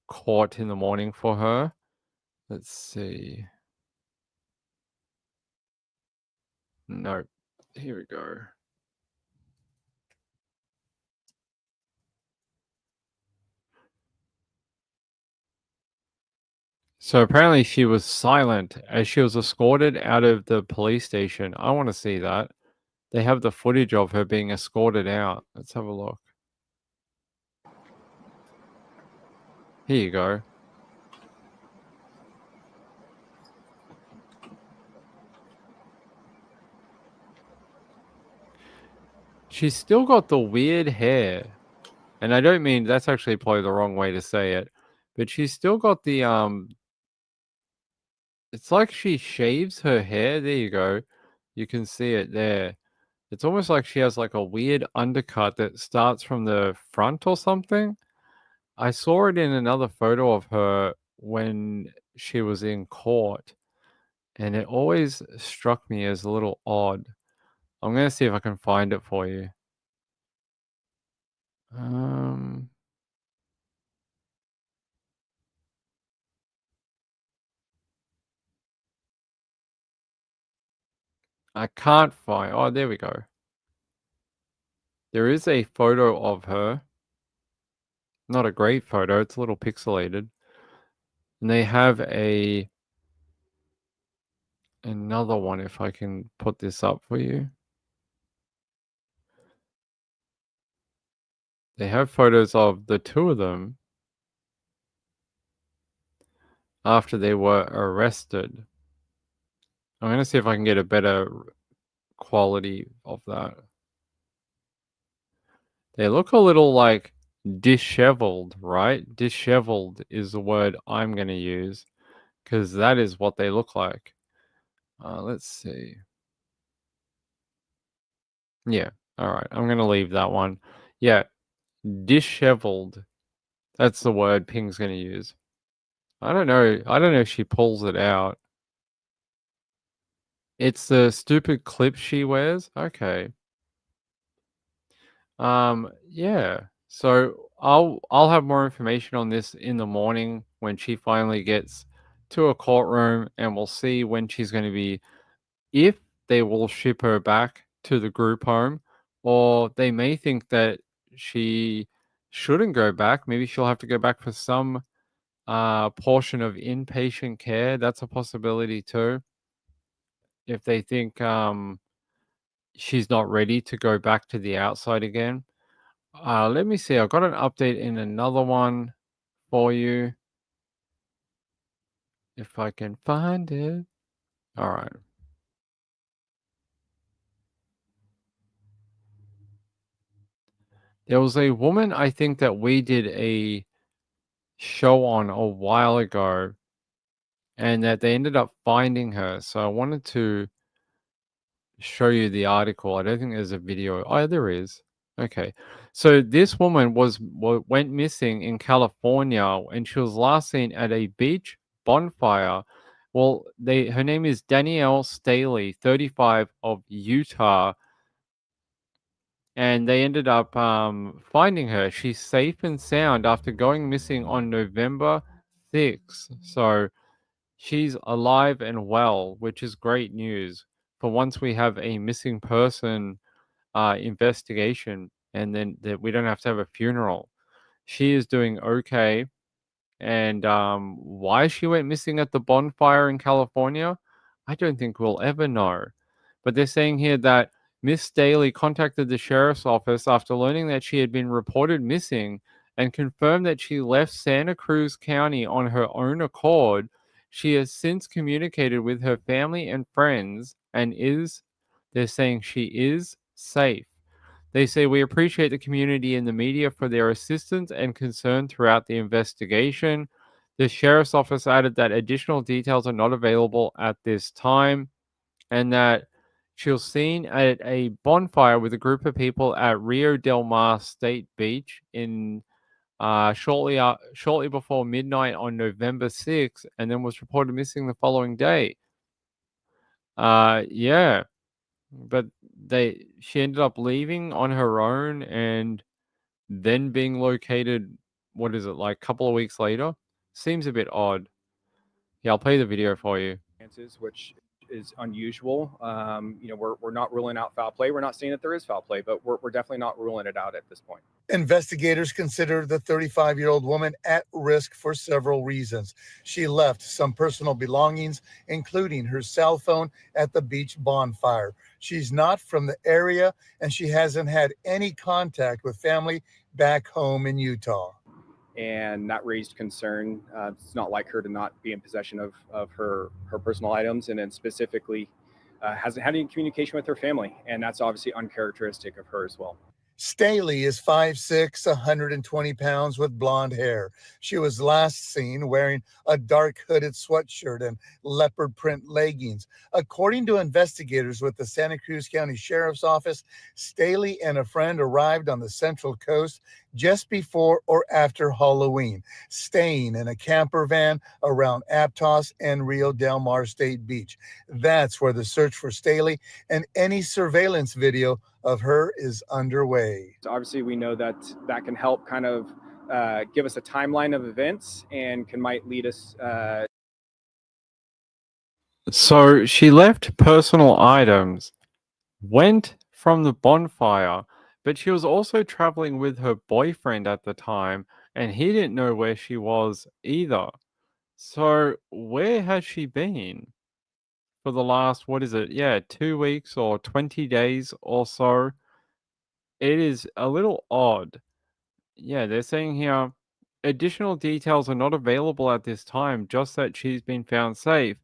court in the morning for her. Let's see. No. Here we go. So apparently she was silent as she was escorted out of the police station. I want to see that. They have the footage of her being escorted out. Let's have a look. Here you go. She's still got the weird hair. And I don't mean, that's actually probably the wrong way to say it, but she's still got the it's like she shaves her hair. There you go. You can see it there. It's almost like she has like a weird undercut that starts from the front or something. I saw it in another photo of her when she was in court, and it always struck me as a little odd. I'm going to see if I can find it for you. I can't find. Oh, there we go. There is a photo of her. Not a great photo. It's a little pixelated. And they have another one if I can put this up for you. They have photos of the two of them after they were arrested. I'm going to see if I can get a better quality of that. They look a little like disheveled, right? Disheveled is the word I'm going to use because that is what they look like. Let's see. Yeah. All right. I'm going to leave that one. Yeah. Disheveled. That's the word Ping's going to use. I don't know. I don't know if she pulls it out. It's the stupid clip she wears. Okay. Yeah. So I'll have more information on this in the morning when she finally gets to a courtroom, and we'll see when she's going to be, if they will ship her back to the group home, or they may think that she shouldn't go back. Maybe she'll have to go back for some portion of inpatient care. That's a possibility too. If they think she's not ready to go back to the outside again. Let me see. I've got an update in another one for you. If I can find it. All right. There was a woman, I think, that we did a show on a while ago, and that they ended up finding her. So I wanted to show you the article. I don't think there's a video. Oh, there is. Okay. So this woman went missing in California, and she was last seen at a beach bonfire. Well, her name is Danielle Staley, 35, of Utah, and they ended up finding her. She's safe and sound after going missing on November 6th. So she's alive and well, which is great news for once we have a missing person investigation, and then that we don't have to have a funeral. She is doing okay. And why she went missing at the bonfire in California, I don't think we'll ever know. But they're saying here that Miss Daly contacted the sheriff's office after learning that she had been reported missing and confirmed that she left Santa Cruz County on her own accord. She has since communicated with her family and friends and they're saying she is safe. They say, we appreciate the community and the media for their assistance and concern throughout the investigation. The sheriff's office added that additional details are not available at this time, and that She was seen at a bonfire with a group of people at Rio Del Mar State Beach in shortly before midnight on November 6th, and then was reported missing the following day. Yeah, but she ended up leaving on her own and then being located. What is it, like a couple of weeks later? Seems a bit odd. Yeah, I'll play the video for you. Which is unusual. We're not ruling out foul play. We're not saying that there is foul play, but we're definitely not ruling it out at this point. Investigators consider the 35-year-old woman at risk for several reasons. She left some personal belongings, including her cell phone, at the beach bonfire. She's not from the area, and she hasn't had any contact with family back home in Utah. And that raised concern. It's not like her to not be in possession of her personal items, and then specifically hasn't had any communication with her family, and that's obviously uncharacteristic of her as well. Staley is 5'6", 120 pounds with blonde hair. She was last seen wearing a dark hooded sweatshirt and leopard print leggings. According to investigators with the Santa Cruz County Sheriff's Office, Staley and a friend arrived on the Central Coast just before or after Halloween, staying in a camper van around Aptos and Rio Del Mar State Beach. That's where the search for Staley and any surveillance video of her is underway. So obviously, we know that can help kind of give us a timeline of events and might lead us. So she left personal items, went from the bonfire, but she was also traveling with her boyfriend at the time, and he didn't know where she was either. So where has she been for the last, 2 weeks or 20 days or so? It is a little odd. Yeah, they're saying here, additional details are not available at this time, just that she's been found safe.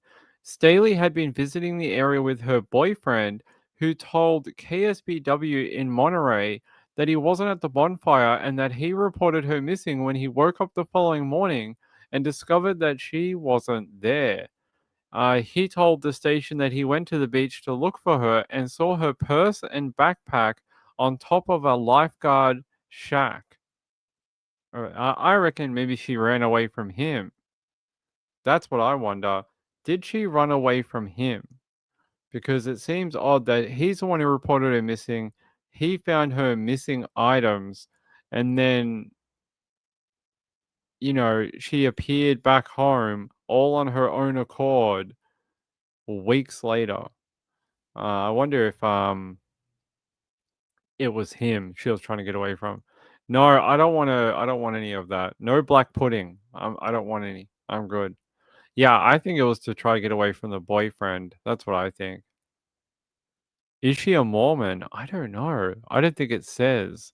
Staley had been visiting the area with her boyfriend, who told KSBW in Monterey that he wasn't at the bonfire and that he reported her missing when he woke up the following morning and discovered that she wasn't there. He told the station that he went to the beach to look for her and saw her purse and backpack on top of a lifeguard shack. I reckon maybe she ran away from him. That's what I wonder. Did she run away from him? Because it seems odd that he's the one who reported her missing. He found her missing items, and then, she appeared back home all on her own accord weeks later. I wonder if it was him she was trying to get away from. No, I don't want to. I don't want any of that. No black pudding. I don't want any. I'm good. Yeah, I think it was to try to get away from the boyfriend. That's what I think. Is she a Mormon? I don't know. I don't think it says.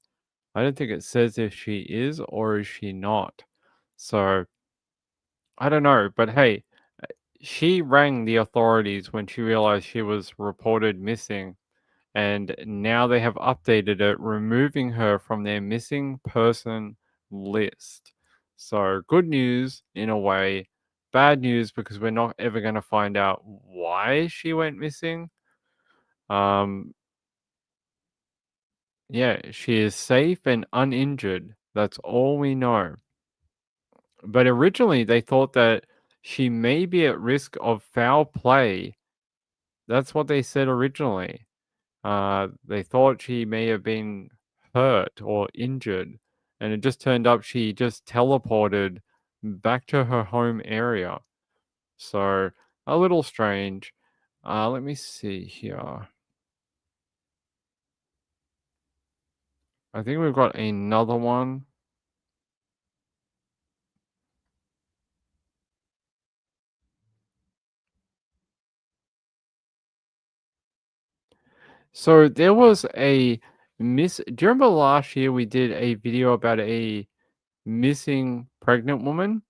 I don't think it says if she is or is she not. So I don't know. But hey, she rang the authorities when she realized she was reported missing. And now they have updated it, removing her from their missing person list. So good news in a way, bad news because we're not ever going to find out why she went missing. Yeah, she is safe and uninjured. That's all we know. But originally they thought that she may be at risk of foul play. That's what they said originally. They thought she may have been hurt or injured, and it just turned up she just teleported back to her home area. So a little strange. Let me see here. I think we've got another one. So there was a do you remember last year we did a video about a missing pregnant woman?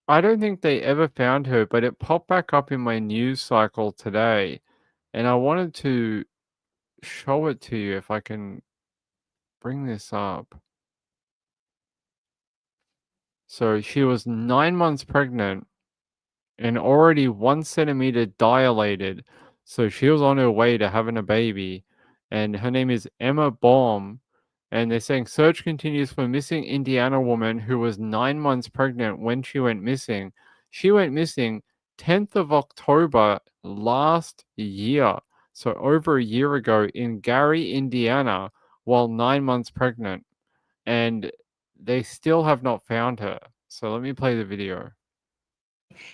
I don't think they ever found her, but it popped back up in my news cycle today, and I wanted to show it to you if I can bring this up. So she was 9 months pregnant and already 1 centimeter dilated. So she was on her way to having a baby, and her name is Emma Baum. And they're saying search continues for missing Indiana woman who was 9 months pregnant when she went missing. She went missing 10th of October last year, so over a year ago in Gary, Indiana, while 9 months pregnant. And they still have not found her. So let me play the video.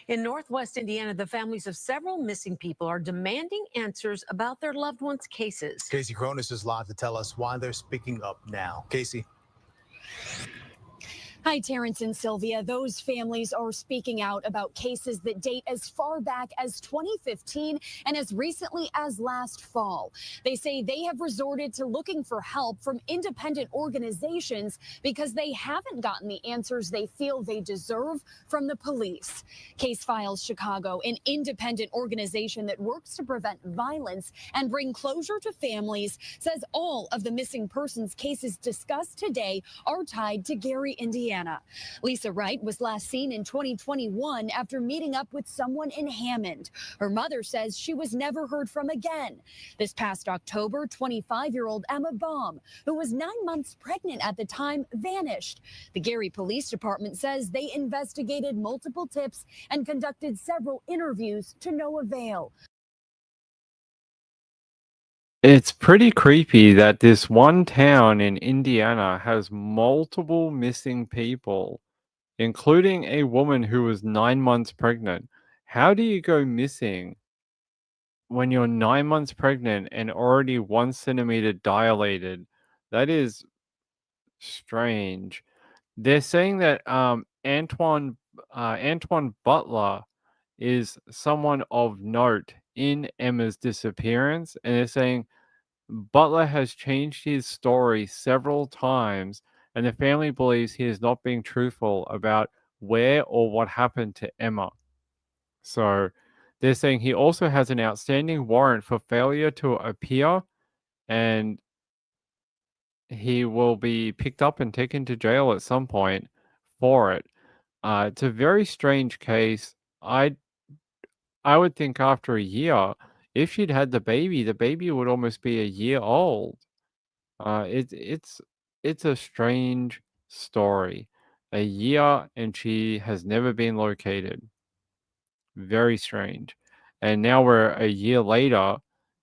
In Northwest Indiana, the families of several missing people are demanding answers about their loved ones' cases. Casey Cronus is live to tell us why they're speaking up now. Casey. Hi, Terrence and Sylvia. Those families are speaking out about cases that date as far back as 2015 and as recently as last fall. They say they have resorted to looking for help from independent organizations because they haven't gotten the answers they feel they deserve from the police. Case Files Chicago, an independent organization that works to prevent violence and bring closure to families, says all of the missing persons cases discussed today are tied to Gary, Indiana. Lisa Wright was last seen in 2021 after meeting up with someone in Hammond. Her mother says she was never heard from again. This past October, 25-year-old Emma Baum, who was 9 months pregnant at the time, vanished. The Gary Police Department says they investigated multiple tips and conducted several interviews to no avail. It's pretty creepy that this one town in Indiana has multiple missing people, including a woman who was 9 months pregnant. How do you go missing when you're 9 months pregnant and already 1 centimeter dilated? That is strange. They're saying that Antoine Butler is someone of note in Emma's disappearance, and they're saying Butler has changed his story several times, and the family believes he is not being truthful about where or what happened to Emma. So they're saying he also has an outstanding warrant for failure to appear, and he will be picked up and taken to jail at some point for it. It's a very strange case. I would think after a year, if she'd had the baby would almost be a year old. It's a strange story. A year and she has never been located. Very strange. And now we're a year later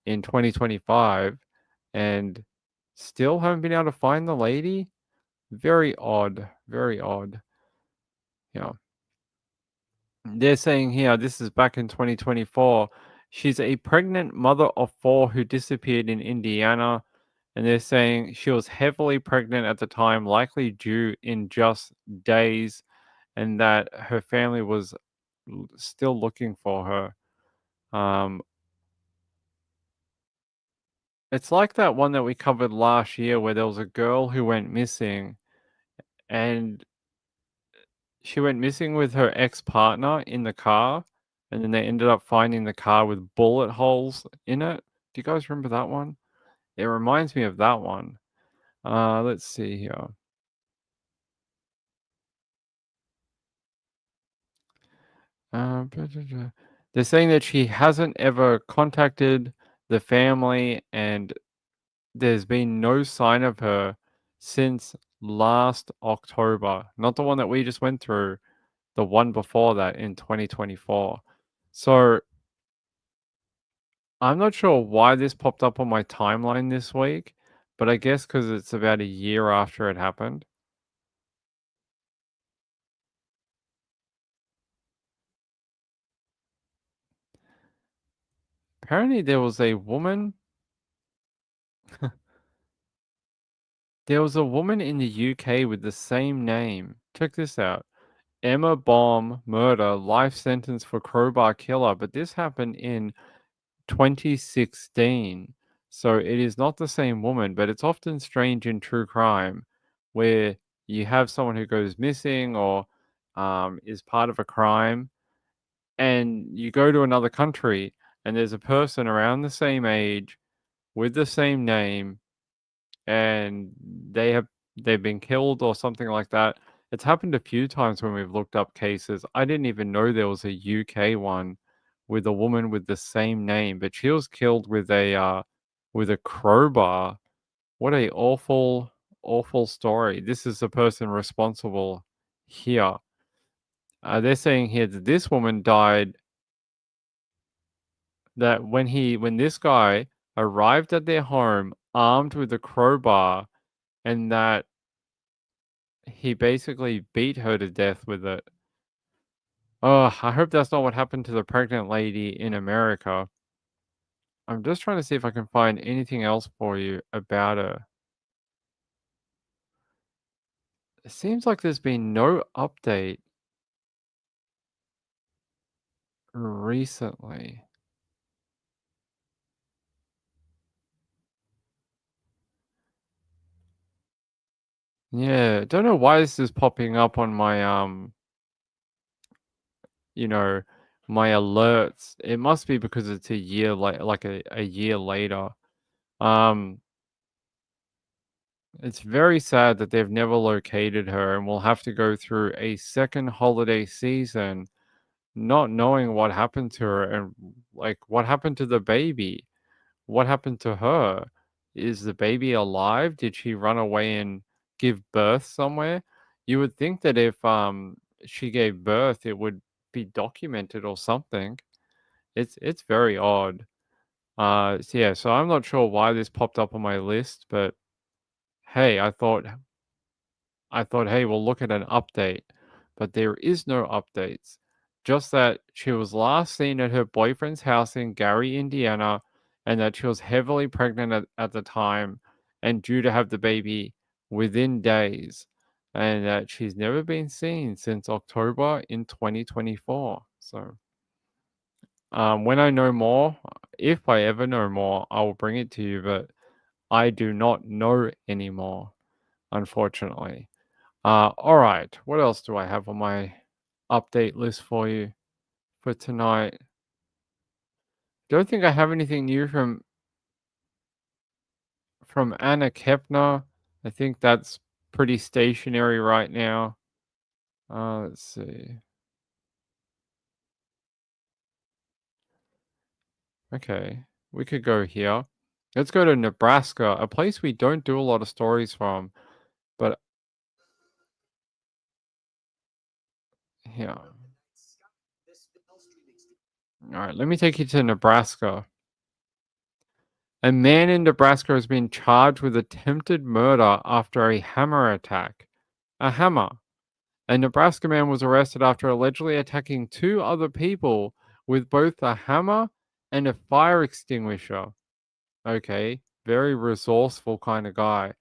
in 2025 and still haven't been able to find the lady. Very odd. Very odd. Yeah. They're saying here, this is back in 2024. She's a pregnant mother of 4 who disappeared in Indiana. And they're saying she was heavily pregnant at the time, likely due in just days, and that her family was still looking for her. It's like that one that we covered last year where there was a girl who went missing, and she went missing with her ex-partner in the car, and then they ended up finding the car with bullet holes in it. Do you guys remember that one? It reminds me of that one. Let's see here. They're saying that she hasn't ever contacted the family, and there's been no sign of her since last October. Not the one that we just went through, the one before that in 2024. So I'm not sure why this popped up on my timeline this week, but I guess because it's about a year after it happened. Apparently there was a woman. There was a woman in the UK with the same name. Check this out. Emma Baum murder, life sentence for crowbar killer. But this happened in 2016. So it is not the same woman, but it's often strange in true crime where you have someone who goes missing or is part of a crime, and you go to another country and there's a person around the same age with the same name, and they've been killed or something like that. It's happened a few times when we've looked up cases. I didn't even know there was a UK one with a woman with the same name, but she was killed with a crowbar. What a awful, awful story. This is the person responsible here. They're saying here that this woman died, that when this guy arrived at their home armed with a crowbar, and that he basically beat her to death with it. Oh, I hope that's not what happened to the pregnant lady in America. I'm just trying to see if I can find anything else for you about her. It seems like there's been no update recently. Yeah, don't know why this is popping up on my you know, my alerts. It must be because it's a year like a year later. It's very sad that they've never located her, and we'll have to go through a second holiday season not knowing what happened to her, and like what happened to the baby. What happened to her? Is the baby alive? Did she run away and give birth somewhere? You would think that if she gave birth, it would be documented or something. It's very odd. So yeah, so I'm not sure why this popped up on my list, but hey, I thought, hey, we'll look at an update, but there is no updates. Just that she was last seen at her boyfriend's house in Gary, Indiana, and that she was heavily pregnant at the time and due to have the baby within days, and that she's never been seen since October in 2024. So, when I know more, if I ever know more, I will bring it to you, but I do not know anymore, unfortunately. All right. What else do I have on my update list for you for tonight? Don't think I have anything new from Anna Kepner. I think that's pretty stationary right now. Let's see. Okay, we could go here. Let's go to Nebraska, a place we don't do a lot of stories from, but here. All right, let me take you to Nebraska. A man in Nebraska has been charged with attempted murder after a hammer attack. A hammer. A Nebraska man was arrested after allegedly attacking two other people with both a hammer and a fire extinguisher. Okay, very resourceful kind of guy.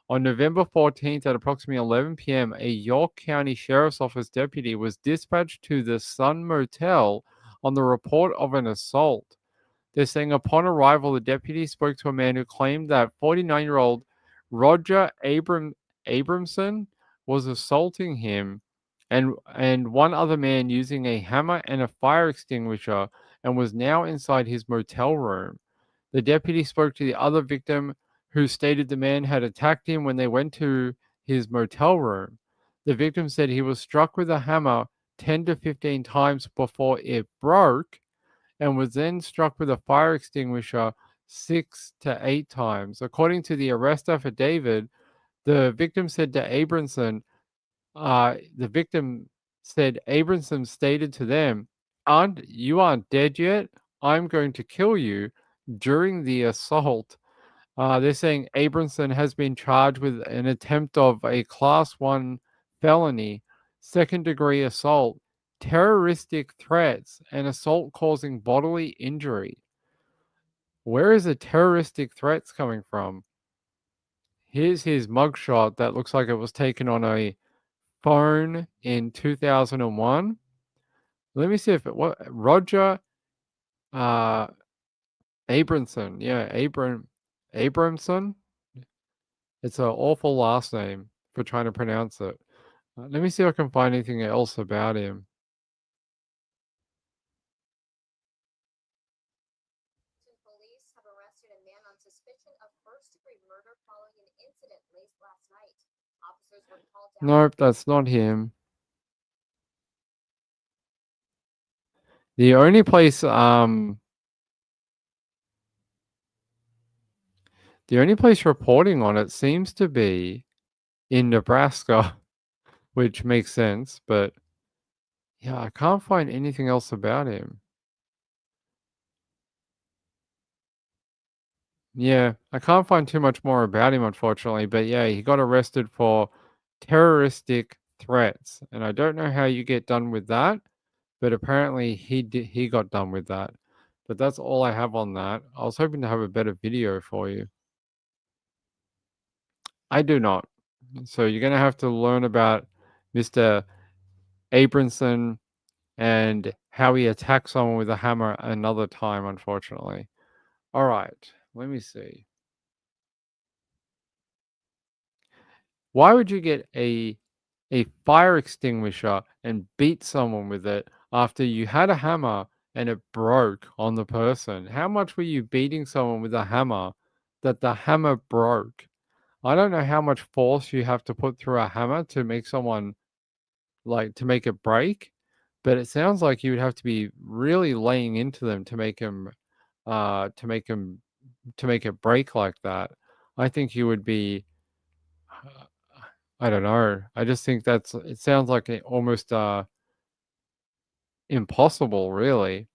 On November 14th at approximately 11 p.m., a York County Sheriff's Office deputy was dispatched to the Sun Motel on the report of an assault. They're saying upon arrival, the deputy spoke to a man who claimed that 49-year-old Roger Abramson was assaulting him and one other man using a hammer and a fire extinguisher and was now inside his motel room. The deputy spoke to the other victim who stated the man had attacked him when they went to his motel room. The victim said he was struck with a hammer 10 to 15 times before it broke and was then struck with a fire extinguisher 6 to 8 times. According to the arrest affidavit, the victim said Abramson stated to them, you aren't dead yet? I'm going to kill you during the assault. They're saying Abramson has been charged with an attempt of a Class 1 felony, second-degree assault, terroristic threats, and assault causing bodily injury. Where is the terroristic threats coming from? Here's his mugshot that looks like it was taken on a phone in 2001. Let me see if it what Roger Abramson. Yeah, Abramson. It's an awful last name for trying to pronounce it. Let me see if I can find anything else about him. Police have arrested a man on suspicion of first-degree murder following an incident late last night. Officers were called down. Nope, that's not him. The only place reporting on it seems to be in Nebraska, which makes sense, but yeah, I can't find anything else about him. Yeah, I can't find too much more about him, unfortunately, but yeah, he got arrested for terroristic threats, and I don't know how you get done with that, but apparently he got done with that. But that's all I have on that. I was hoping to have a better video for you. I do not. So you're gonna have to learn about Mr. Abramson and how he attacks someone with a hammer another time, unfortunately. All right, let me see. Why would you get a fire extinguisher and beat someone with it after you had a hammer and it broke on the person? How much were you beating someone with a hammer that the hammer broke? I don't know how much force you have to put through a hammer to make someone to make it break, but it sounds like you would have to be really laying into them to make them to make it break like that. I think you would be I don't know. I just think it sounds like almost impossible, really.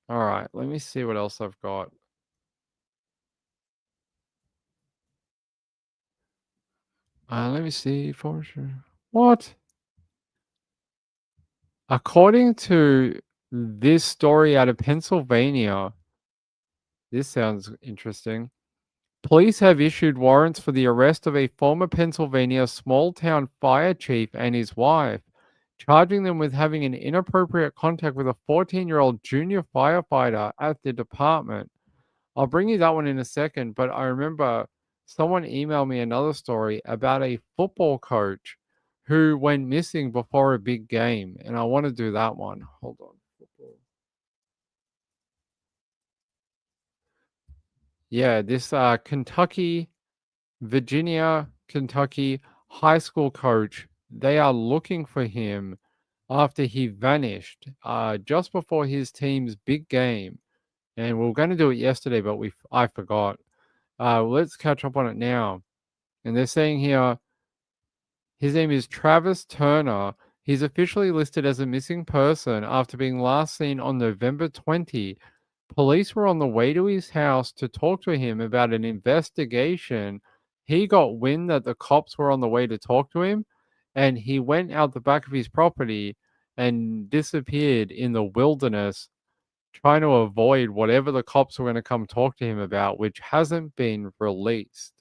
All right, let me see what else I've got. Let me see for sure. What? According to this story out of Pennsylvania, this sounds interesting. Police have issued warrants for the arrest of a former Pennsylvania small-town fire chief and his wife, charging them with having an inappropriate contact with a 14-year-old junior firefighter at the department. I'll bring you that one in a second, but I remember someone emailed me another story about a football coach who went missing before a big game, and I want to do that one. Hold on. Yeah, this Kentucky high school coach, they are looking for him after he vanished just before his team's big game. And we were going to do it yesterday, but I forgot. Let's catch up on it now. And they're saying here, his name is Travis Turner. He's officially listed as a missing person after being last seen on November 20. Police were on the way to his house to talk to him about an investigation. He got wind that the cops were on the way to talk to him, and he went out the back of his property and disappeared in the wilderness, trying to avoid whatever the cops were going to come talk to him about, which hasn't been released.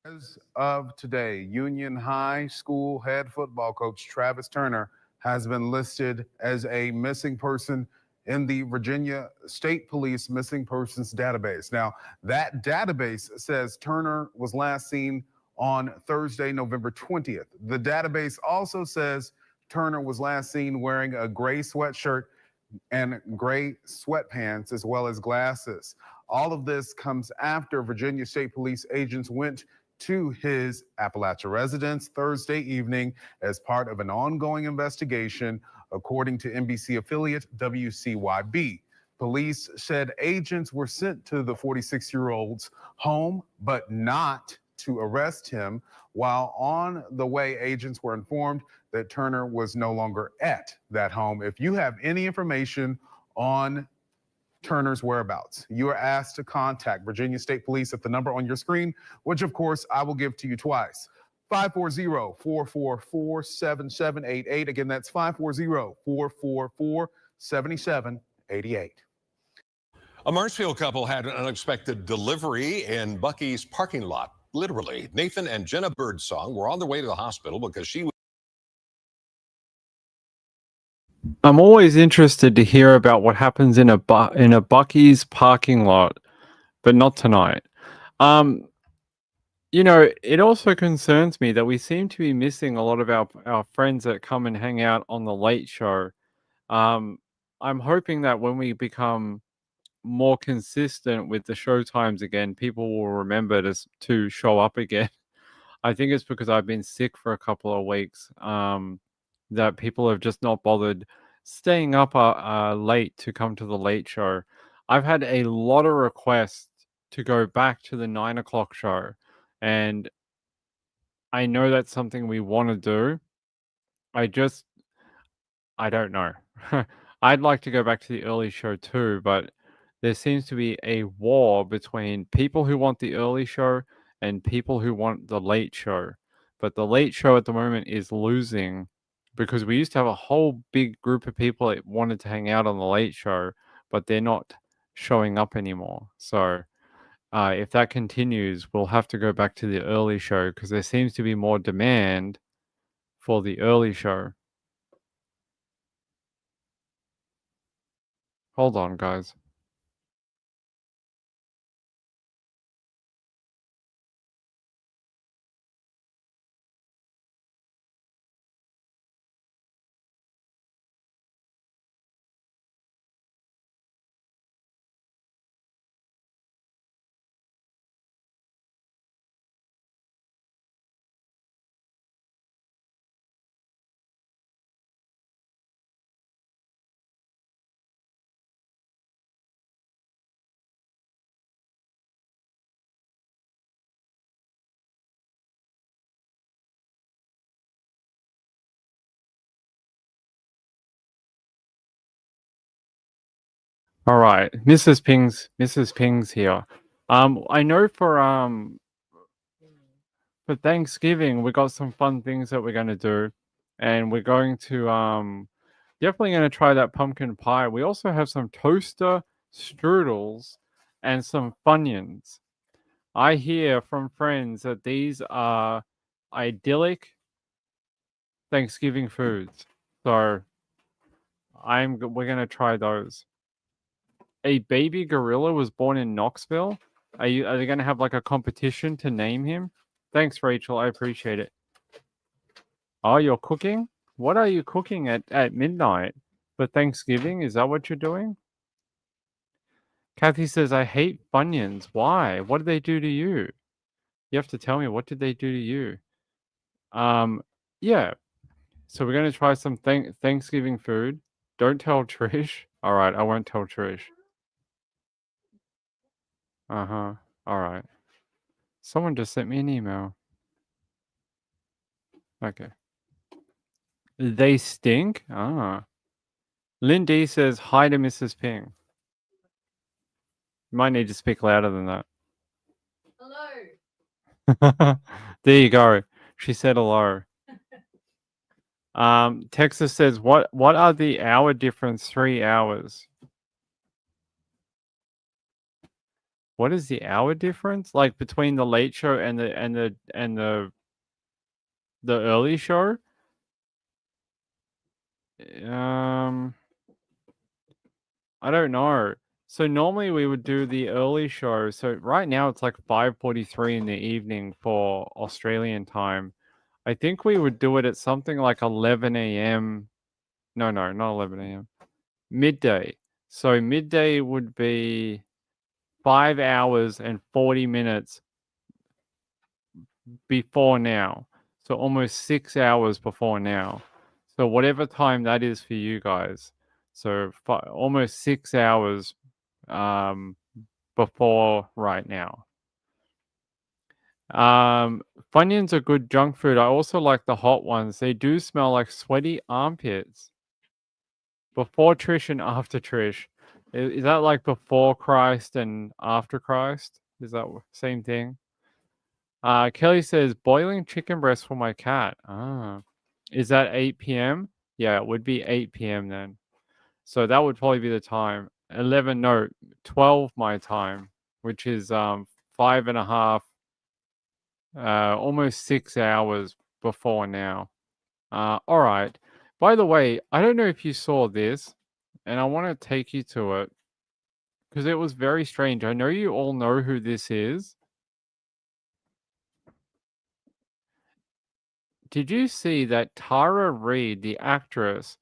As of today, Union High School head football coach Travis Turner has been listed as a missing person in the Virginia State Police Missing Persons database. Now, that database says Turner was last seen on Thursday, November 20th. The database also says Turner was last seen wearing a gray sweatshirt and gray sweatpants, as well as glasses. All of this comes after Virginia State Police agents went to his Appalachia residence Thursday evening as part of an ongoing investigation, according to NBC affiliate WCYB. Police said agents were sent to the 46-year-old's home, but not to arrest him. While on the way, agents were informed that Turner was no longer at that home. If you have any information on Turner's whereabouts, you are asked to contact Virginia State Police at the number on your screen, which of course I will give to you twice. 540-444-7788. Again, that's 540-444-7788. A Marshfield couple had an unexpected delivery in Buc-ee's parking lot. Literally, Nathan and Jenna Birdsong were on their way to the hospital because she was. I'm always interested to hear about what happens in a Buc-ee's parking lot, but not tonight. It also concerns me that we seem to be missing a lot of our friends that come and hang out on the late show. I'm hoping that when we become more consistent with the show times again, people will remember to show up again. I think it's because I've been sick for a couple of weeks. that people have just not bothered staying up late to come to the late show. I've had a lot of requests to go back to the 9 o'clock show, and I know that's something we want to do. I don't know. I'd like to go back to the early show too, but there seems to be a war between people who want the early show and people who want the late show. But the late show at the moment is losing because we used to have a whole big group of people that wanted to hang out on the late show, but they're not showing up anymore. So if that continues, we'll have to go back to the early show because there seems to be more demand for the early show. Hold on, guys. All right, Mrs. Ping's here. I know for Thanksgiving we got some fun things that we're gonna do, and we're going to definitely gonna try that pumpkin pie. We also have some toaster strudels and some Funyuns. I hear from friends that these are idyllic Thanksgiving foods, so we're gonna try those. A baby gorilla was born in Knoxville. Are they going to have like a competition to name him? Thanks, Rachel. I appreciate it. Oh, you're cooking? What are you cooking at midnight for Thanksgiving? Is that what you're doing? Kathy says, I hate Funyuns. Why? What did they do to you? You have to tell me, what did they do to you? Yeah. So we're going to try some Thanksgiving food. Don't tell Trish. All right, I won't tell Trish. Uh-huh. All right. Someone just sent me an email. Okay. They stink? Ah. Lindy says hi to Mrs. Ping. You might need to speak louder than that. Hello. There you go. She said hello. Texas says, what are the hour difference? 3 hours. What is the hour difference? Like between the late show and the early show? I don't know. So normally we would do the early show. So right now it's like 5:43 in the evening for Australian time. I think we would do it at something like 11 a.m. No, not 11 a.m. Midday. So midday would be 5 hours and 40 minutes before now. So almost 6 hours before now. So whatever time that is for you guys. So almost 6 hours before right now. Funyuns are good junk food. I also like the hot ones. They do smell like sweaty armpits. Before Trish and after Trish. Is that like before Christ and after Christ? Is that same thing? Kelly says boiling chicken breast for my cat. Ah. Is that 8 p.m.? Yeah, it would be 8 p.m. then. So that would probably be the time. 12 my time, which is 5.5, almost 6 hours before now. All right. By the way, I don't know if you saw this, and I want to take you to it because it was very strange. I know you all know who this is. Did you see that Tara Reid, the actress,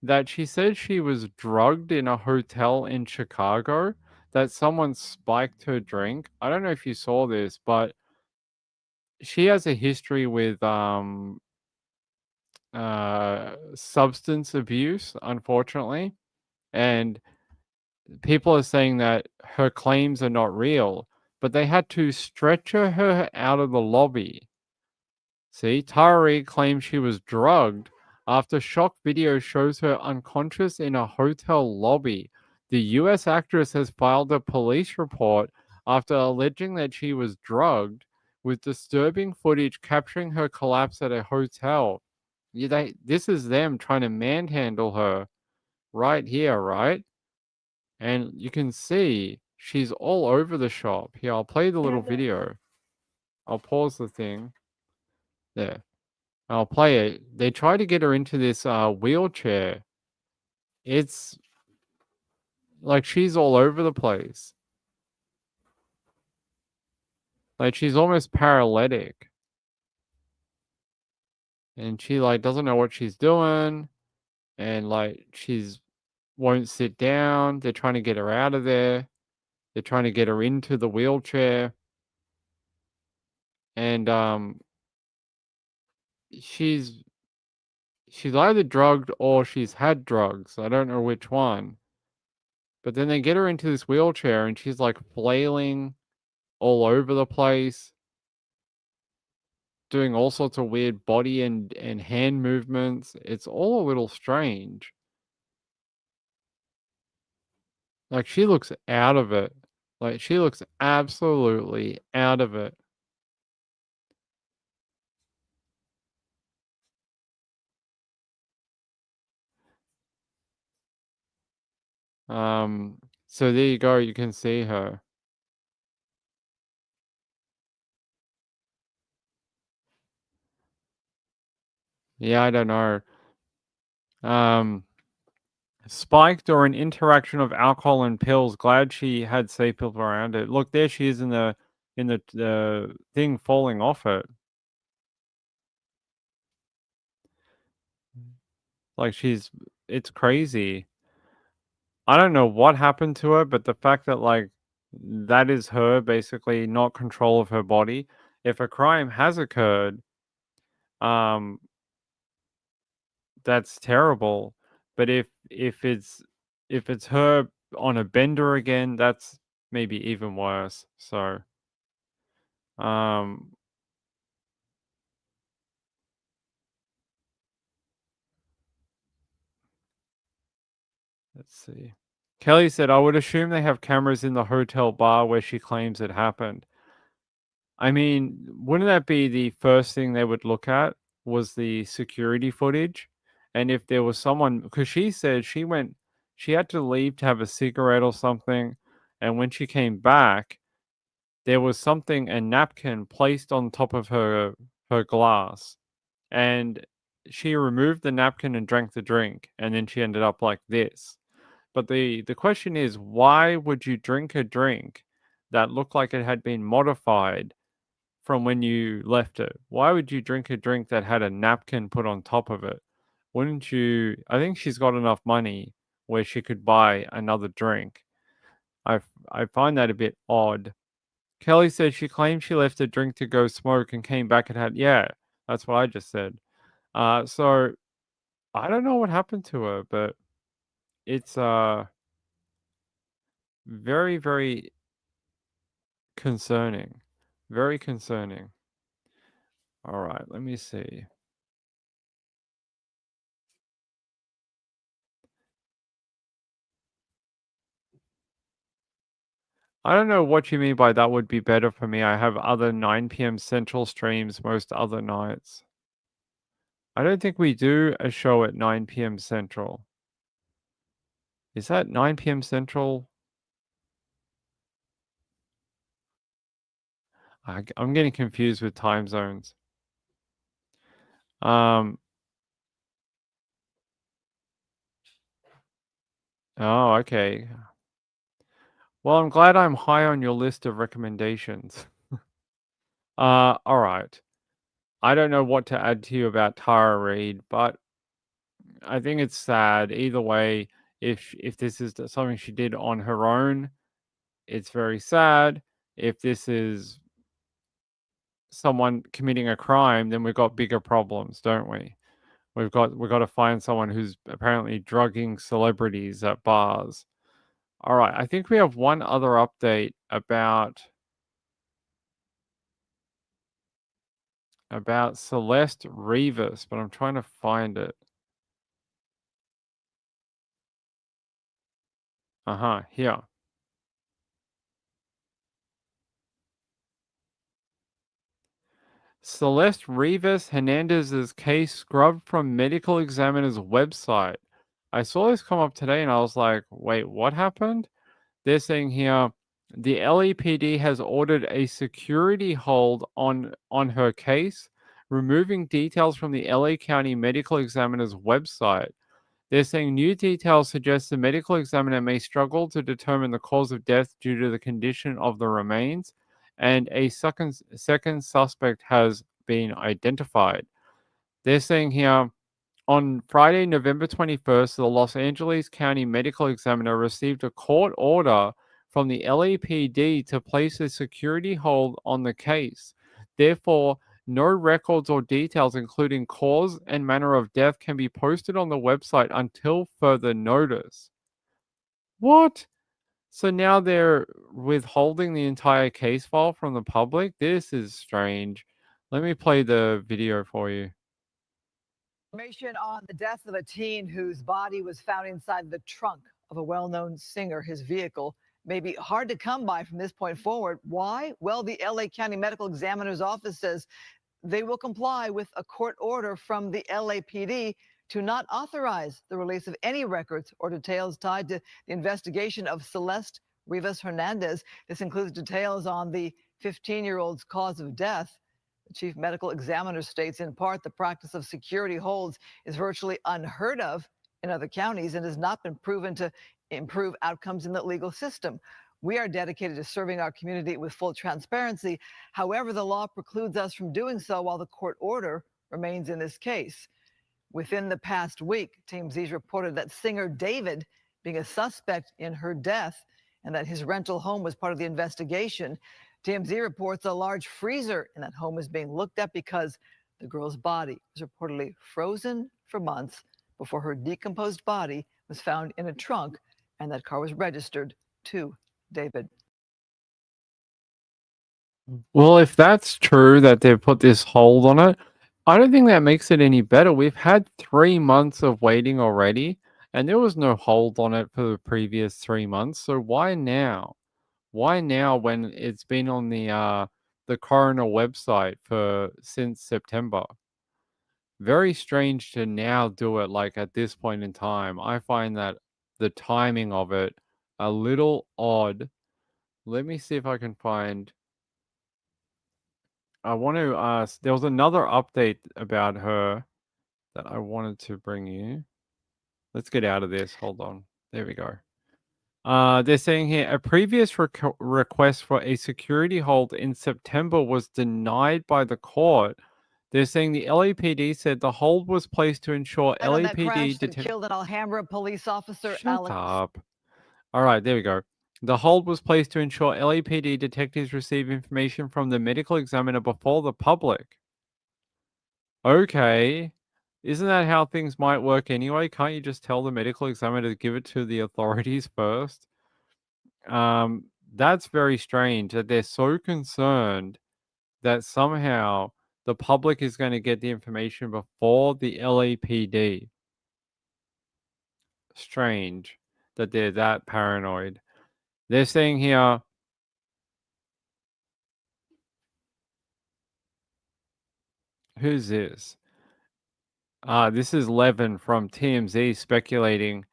that she said she was drugged in a hotel in Chicago, that someone spiked her drink? I don't know if you saw this, but she has a history with substance abuse, unfortunately, and people are saying that her claims are not real, but they had to stretcher her out of the lobby. See, Tara Reid claims she was drugged after shock video shows her unconscious in a hotel lobby. The US actress has filed a police report after alleging that she was drugged, with disturbing footage capturing her collapse at a hotel. This is them trying to manhandle her right here, right? And you can see she's all over the shop. Here, I'll play the little video. I'll pause the thing. There. I'll play it. They try to get her into this wheelchair. It's like she's all over the place. Like she's almost paralytic. And she like doesn't know what she's doing. And like she's won't sit down. They're trying to get her out of there. They're trying to get her into the wheelchair. And she's either drugged or she's had drugs. I don't know which one. But then they get her into this wheelchair and she's like flailing all over the place, doing all sorts of weird body and hand movements. It's all a little strange. Like she looks out of it. Like she looks absolutely out of it. So there you go, you can see her. Yeah, I don't know. Spiked or an interaction of alcohol and pills. Glad she had safe people around it. Look, there she is in the thing falling off it. Like it's crazy. I don't know what happened to her, but the fact that like that is her basically not control of her body. If a crime has occurred, that's terrible. But if it's her on a bender again, that's maybe even worse. So let's see. Kelly said, I would assume they have cameras in the hotel bar where she claims it happened. I mean, wouldn't that be the first thing they would look at, was the security footage? And if there was someone, because she said she had to leave to have a cigarette or something. And when she came back, there was a napkin placed on top of her glass. And she removed the napkin and drank the drink. And then she ended up like this. But the question is, why would you drink a drink that looked like it had been modified from when you left it? Why would you drink a drink that had a napkin put on top of it? Wouldn't you? I think she's got enough money where she could buy another drink. I find that a bit odd. Kelly said she claimed she left a drink to go smoke and came back and had, yeah, that's what I just said. So I don't know what happened to her, but it's very, very concerning. Very concerning. All right, let me see. I don't know what you mean by that would be better for me. I have other 9 p.m. Central streams most other nights. I don't think we do a show at 9 p.m. Central. Is that 9 p.m. Central? I'm getting confused with time zones. Oh, okay. Well, I'm glad I'm high on your list of recommendations. All right. I don't know what to add to you about Tara Reid, but I think it's sad. Either way, if this is something she did on her own, it's very sad. If this is someone committing a crime, then we've got bigger problems, don't we? We've got to find someone who's apparently drugging celebrities at bars. All right, I think we have one other update about Celeste Rivas, but I'm trying to find it. Here. Celeste Rivas Hernandez's case scrubbed from medical examiner's website. I saw this come up today and I was like, wait, what happened? They're saying here the LAPD has ordered a security hold on her case, removing details from the LA County Medical Examiner's website. They're saying new details suggest the medical examiner may struggle to determine the cause of death due to the condition of the remains, and a second suspect has been identified. They're saying here, on Friday, November 21st, the Los Angeles County Medical Examiner received a court order from the LAPD to place a security hold on the case. Therefore, no records or details, including cause and manner of death, can be posted on the website until further notice. What? So now they're withholding the entire case file from the public? This is strange. Let me play the video for you. Information on the death of a teen whose body was found inside the trunk of a well-known singer. His vehicle may be hard to come by from this point forward. Why? Well, the LA County Medical Examiner's Office says they will comply with a court order from the LAPD to not authorize the release of any records or details tied to the investigation of Celeste Rivas Hernandez. This includes details on the 15-year-old's cause of death. The chief medical examiner states in part the practice of security holds is virtually unheard of in other counties and has not been proven to improve outcomes in the legal system. We are dedicated to serving our community with full transparency. However, the law precludes us from doing so while the court order remains in this case. Within the past week, TMZ reported that singer David being a suspect in her death and that his rental home was part of the investigation. TMZ reports a large freezer in that home is being looked at because the girl's body was reportedly frozen for months before her decomposed body was found in a trunk, and that car was registered to David. Well, if that's true that they've put this hold on it, I don't think that makes it any better. We've had 3 months of waiting already, and there was no hold on it for the previous 3 months. So why now? Why now when it's been on the coroner website since September? Very strange to now do it like at this point in time. I find that the timing of it a little odd. Let me see if I can find. I want to ask. There was another update about her that I wanted to bring you. Let's get out of this. Hold on. There we go. They're saying here a previous request for a security hold in September was denied by the court. They're saying the LAPD said the hold was placed to ensure And on that LAPD crash that killed an Alhambra police officer, Shut Alex. up. All right, there we go. The hold was placed to ensure LAPD detectives receive information from the medical examiner before the public. Okay. Isn't that how things might work anyway? Can't you just tell the medical examiner to give it to the authorities first? That's very strange that they're so concerned that somehow the public is going to get the information before the LAPD. Strange that they're that paranoid. They're saying here, who's this? This is Levin from TMZ speculating.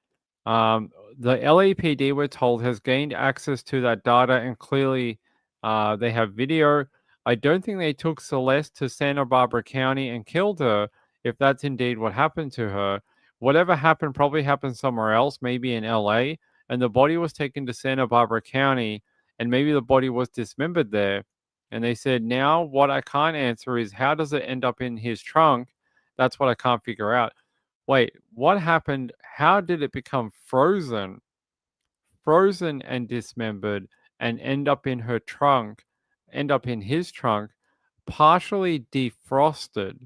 The LAPD, we're told, has gained access to that data, and clearly they have video. I don't think they took Celeste to Santa Barbara County and killed her, if that's indeed what happened to her. Whatever happened probably happened somewhere else, maybe in LA, and the body was taken to Santa Barbara County, and maybe the body was dismembered there. And they said, now what I can't answer is how does it end up in his trunk? That's what I can't figure out. Wait, what happened? How did it become frozen and dismembered and end up in her trunk, end up in his trunk, partially defrosted?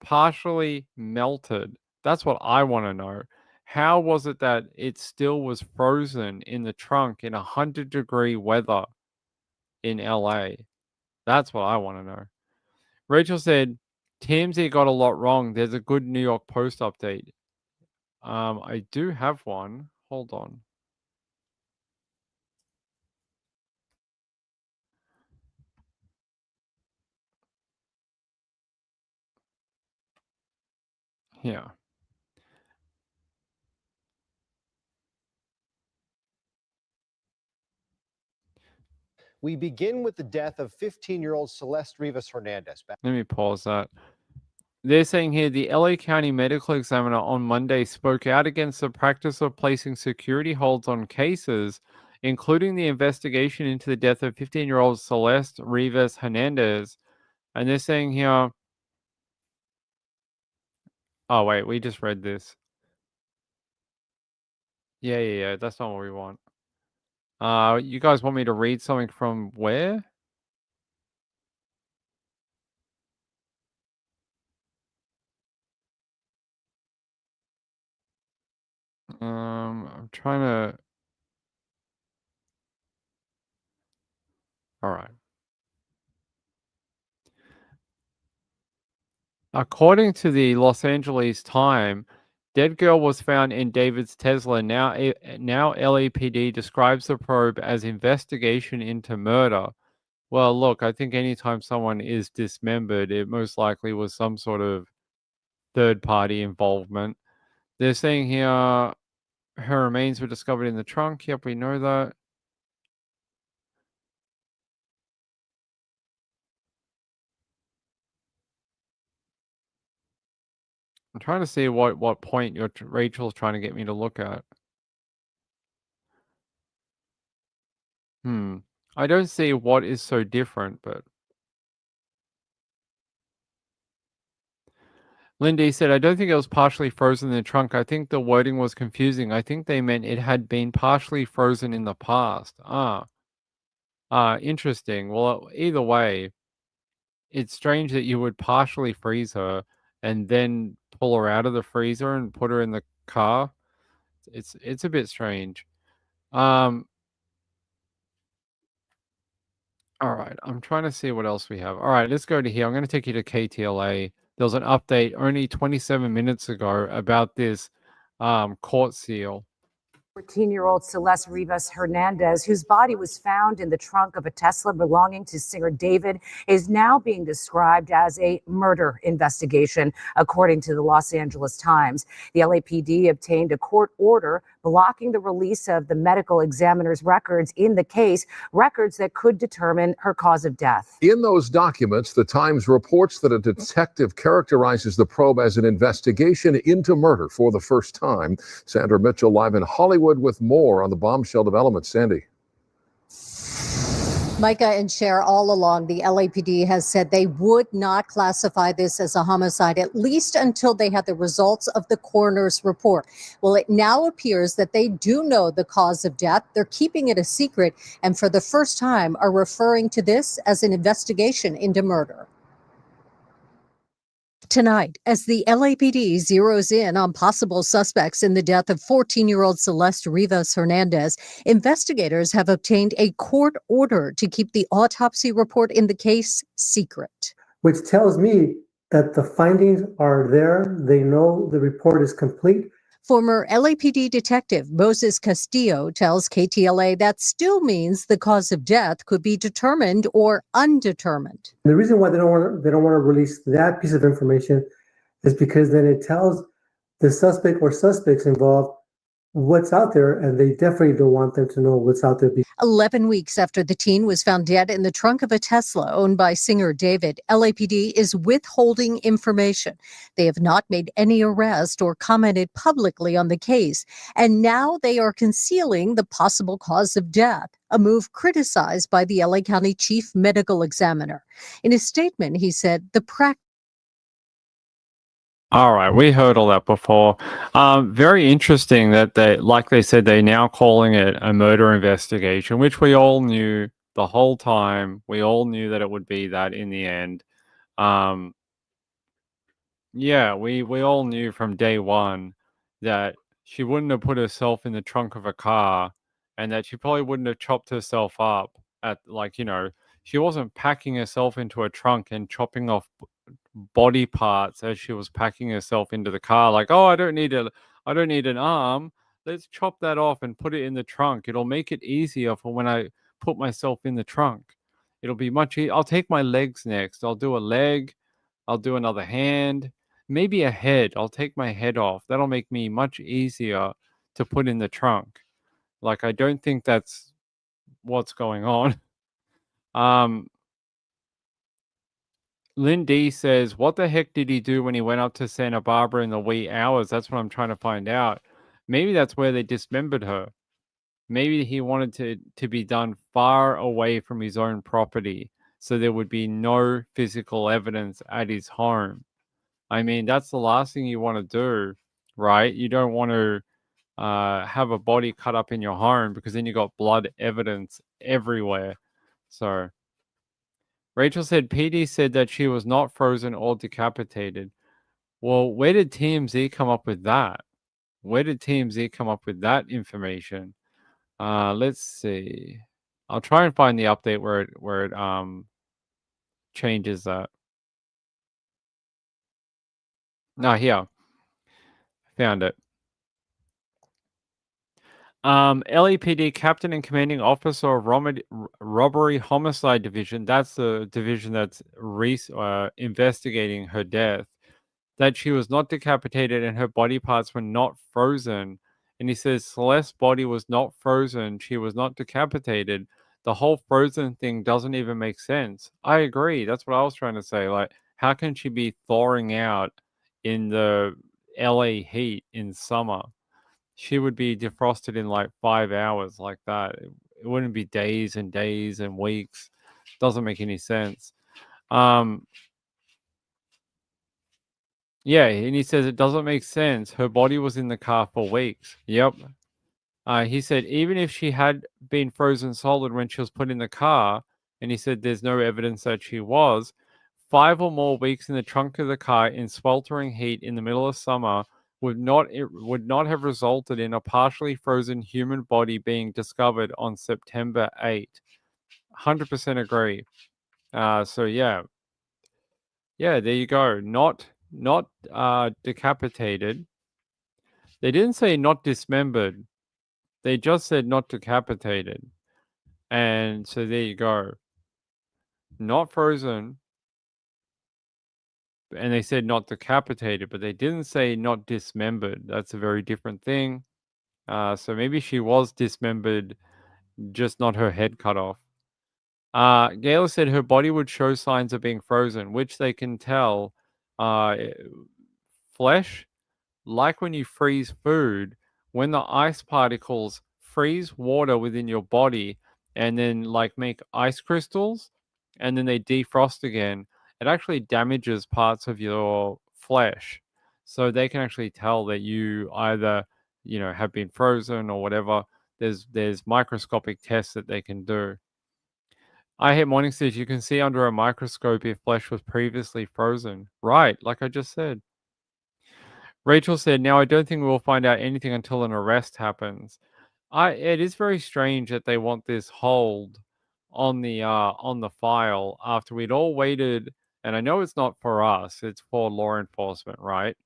partially melted? That's what I want to know. How was it that it still was frozen in the trunk in 100-degree weather in LA? That's what I want to know. Rachel said, TMZ got a lot wrong. There's a good New York Post update. I do have one. Hold on. Yeah. We begin with the death of 15-year-old Celeste Rivas Hernandez. Let me pause that. They're saying here the LA County Medical Examiner on Monday spoke out against the practice of placing security holds on cases, including the investigation into the death of 15-year-old Celeste Rivas Hernandez. And they're saying here, oh, wait, we just read this. Yeah, that's not what we want. You guys want me to read something from where? I'm trying to. All right. According to the Los Angeles Times, dead girl was found in David's Tesla. Now LAPD describes the probe as investigation into murder. Well, look, I think anytime someone is dismembered, it most likely was some sort of third-party involvement. They're saying here her remains were discovered in the trunk. Yep, we know that. I'm trying to see what point Rachel's trying to get me to look at. I don't see what is so different, but Lindy said, I don't think it was partially frozen in the trunk. I think the wording was confusing. I think they meant it had been partially frozen in the past. Interesting. Well, either way, it's strange that you would partially freeze her and then pull her out of the freezer and put her in the car. It's a bit strange. All right, I'm trying to see what else we have. All right, let's go to here. I'm going to take you to KTLA. There was an update only 27 minutes ago about this court seal. 14-year-old Celeste Rivas Hernandez, whose body was found in the trunk of a Tesla belonging to singer David, is now being described as a murder investigation, according to the Los Angeles Times. The LAPD obtained a court order blocking the release of the medical examiner's records in the case, records that could determine her cause of death. In those documents, the Times reports that a detective characterizes the probe as an investigation into murder for the first time. Sandra Mitchell live in Hollywood with more on the bombshell developments. Sandy. Micah and Cher, all along, the LAPD has said they would not classify this as a homicide, at least until they had the results of the coroner's report. Well, it now appears that they do know the cause of death. They're keeping it a secret, and for the first time are referring to this as an investigation into murder. Tonight, as the LAPD zeroes in on possible suspects in the death of 14-year-old Celeste Rivas Hernandez, investigators have obtained a court order to keep the autopsy report in the case secret. Which tells me that the findings are there. They know the report is complete. Former LAPD detective Moses Castillo tells KTLA that still means the cause of death could be determined or undetermined. The reason why they don't want to release that piece of information is because then it tells the suspect or suspects involved what's out there, and they definitely don't want them to know what's out there. 11 weeks after the teen was found dead in the trunk of a Tesla owned by singer David, LAPD is withholding information. They have not made any arrest or commented publicly on the case, and now they are concealing the possible cause of death, a move criticized by the LA County Chief Medical Examiner. In a statement, he said the practice. All right, we heard all that before. Very interesting that they said, they're now calling it a murder investigation, which we all knew the whole time. We all knew that it would be that in the end. Yeah, we all knew from day one that she wouldn't have put herself in the trunk of a car, and that she probably wouldn't have chopped herself up at, like, she wasn't packing herself into a trunk and chopping off body parts as she was packing herself into the car. Like, oh, I don't need an arm. Let's chop that off and put it in the trunk. It'll make it easier for when I put myself in the trunk. It'll be much easier. I'll take my legs next. I'll do a leg. I'll do another hand. Maybe a head. I'll take my head off. That'll make me much easier to put in the trunk. Like, I don't think that's what's going on. Lynn D says, what the heck did he do when he went up to Santa Barbara in the wee hours? That's what I'm trying to find out. Maybe that's where they dismembered her. Maybe he wanted to be done far away from his own property, so there would be no physical evidence at his home. I mean, that's the last thing you want to do, right? You don't want to have a body cut up in your home, because then you got blood evidence everywhere. So Rachel said PD said that she was not frozen or decapitated. Well, where did TMZ come up with that? Where did TMZ come up with that information? Let's see. I'll try and find the update where it changes that. No, here. Found it. LAPD Captain and Commanding Officer of Robbery Homicide Division, that's the division that's investigating her death, that she was not decapitated and her body parts were not frozen. And he says Celeste's body was not frozen. She was not decapitated. The whole frozen thing doesn't even make sense. I agree. That's what I was trying to say. Like, how can she be thawing out in the LA heat in summer? She would be defrosted in like 5 hours like that. It wouldn't be days and days and weeks. Doesn't make any sense. Yeah, and he says it doesn't make sense. Her body was in the car for weeks. Yep. He said even if she had been frozen solid when she was put in the car, and he said there's no evidence that she was, 5 or more weeks in the trunk of the car in sweltering heat in the middle of summer would not have resulted in a partially frozen human body being discovered on September 8. 100% agree. So yeah, there you go. Not decapitated. They didn't say not dismembered. They just said not decapitated. And so there you go. Not frozen. And they said not decapitated, but they didn't say not dismembered. That's a very different thing. So maybe she was dismembered, just not her head cut off. Gail said her body would show signs of being frozen, which they can tell. Flesh, like when you freeze food, when the ice particles freeze water within your body and then like make ice crystals and then they defrost again, it actually damages parts of your flesh. So they can actually tell that you either, have been frozen or whatever. There's microscopic tests that they can do. I hate morning says you can see under a microscope if flesh was previously frozen. Right, like I just said. Rachel said, now I don't think we'll find out anything until an arrest happens. It is very strange that they want this hold on the file after we'd all waited, and I know it's not for us, it's for law enforcement, right?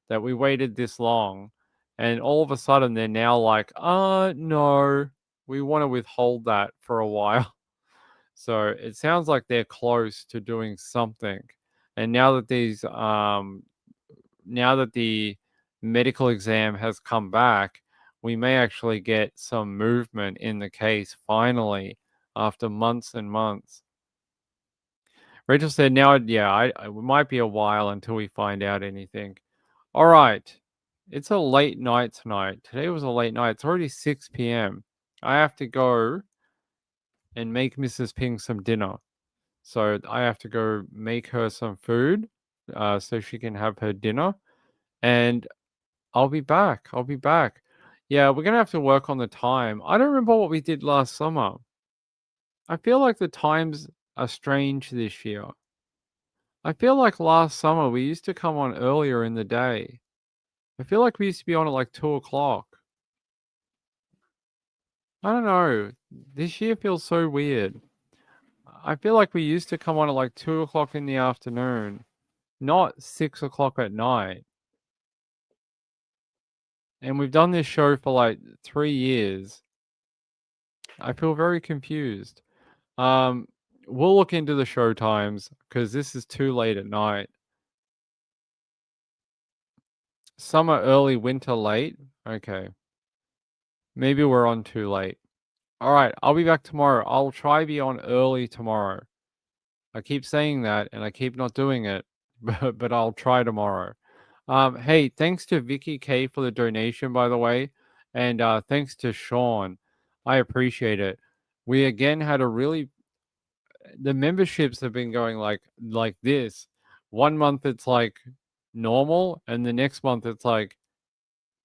That we waited this long, and all of a sudden they're now like, no, we want to withhold that for a while. So it sounds like they're close to doing something. And now that the medical exam has come back, we may actually get some movement in the case finally after months and months. Rachel said, now, it might be a while until we find out anything. All right. It's a late night tonight. Today was a late night. It's already 6 p.m. I have to go and make Mrs. Ping some dinner. So I have to go make her some food so she can have her dinner. And I'll be back. Yeah, we're going to have to work on the time. I don't remember what we did last summer. I feel like the times are strange this year. I feel like last summer we used to come on earlier in the day. I feel like we used to be on at like 2 o'clock. I don't know. This year feels so weird. I feel like we used to come on at like 2 o'clock in the afternoon, not 6 o'clock at night. And we've done this show for like 3 years. I feel very confused. We'll look into the show times because this is too late at night. Summer early, winter late. Okay. Maybe we're on too late. All right, I'll be back tomorrow. I'll try be on early tomorrow. I keep saying that and I keep not doing it, but I'll try tomorrow. Hey, thanks to Vicky K for the donation, by the way, and thanks to Sean. I appreciate it. We again had a really the memberships have been going like this. 1 month it's like normal, and the next month it's like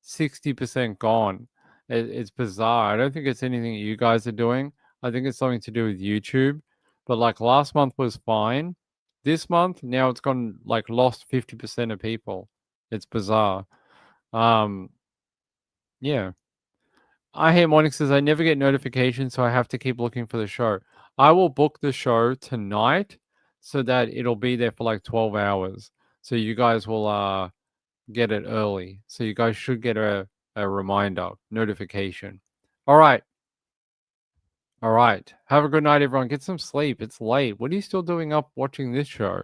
60% gone. It's bizarre. I don't think it's anything you guys are doing. I think it's something to do with YouTube. But like last month was fine. This month, now it's gone like lost 50% of people. It's bizarre. Yeah. I hate morning says I never get notifications, so I have to keep looking for the show. I will book the show tonight so that it'll be there for like 12 hours. So you guys will get it early. So you guys should get a reminder notification. All right. All right. Have a good night, everyone. Get some sleep. It's late. What are you still doing up watching this show?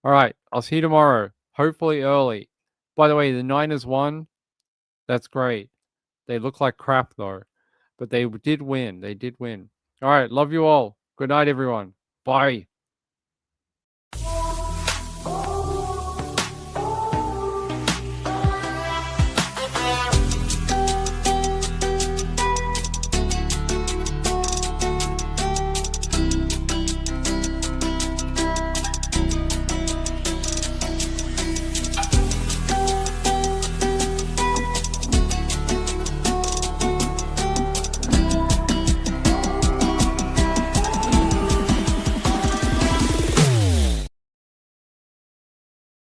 All right. I'll see you tomorrow. Hopefully early. By the way, the Niners won. That's great. They look like crap, though. But they did win. They did win. All right. Love you all. Good night, everyone. Bye.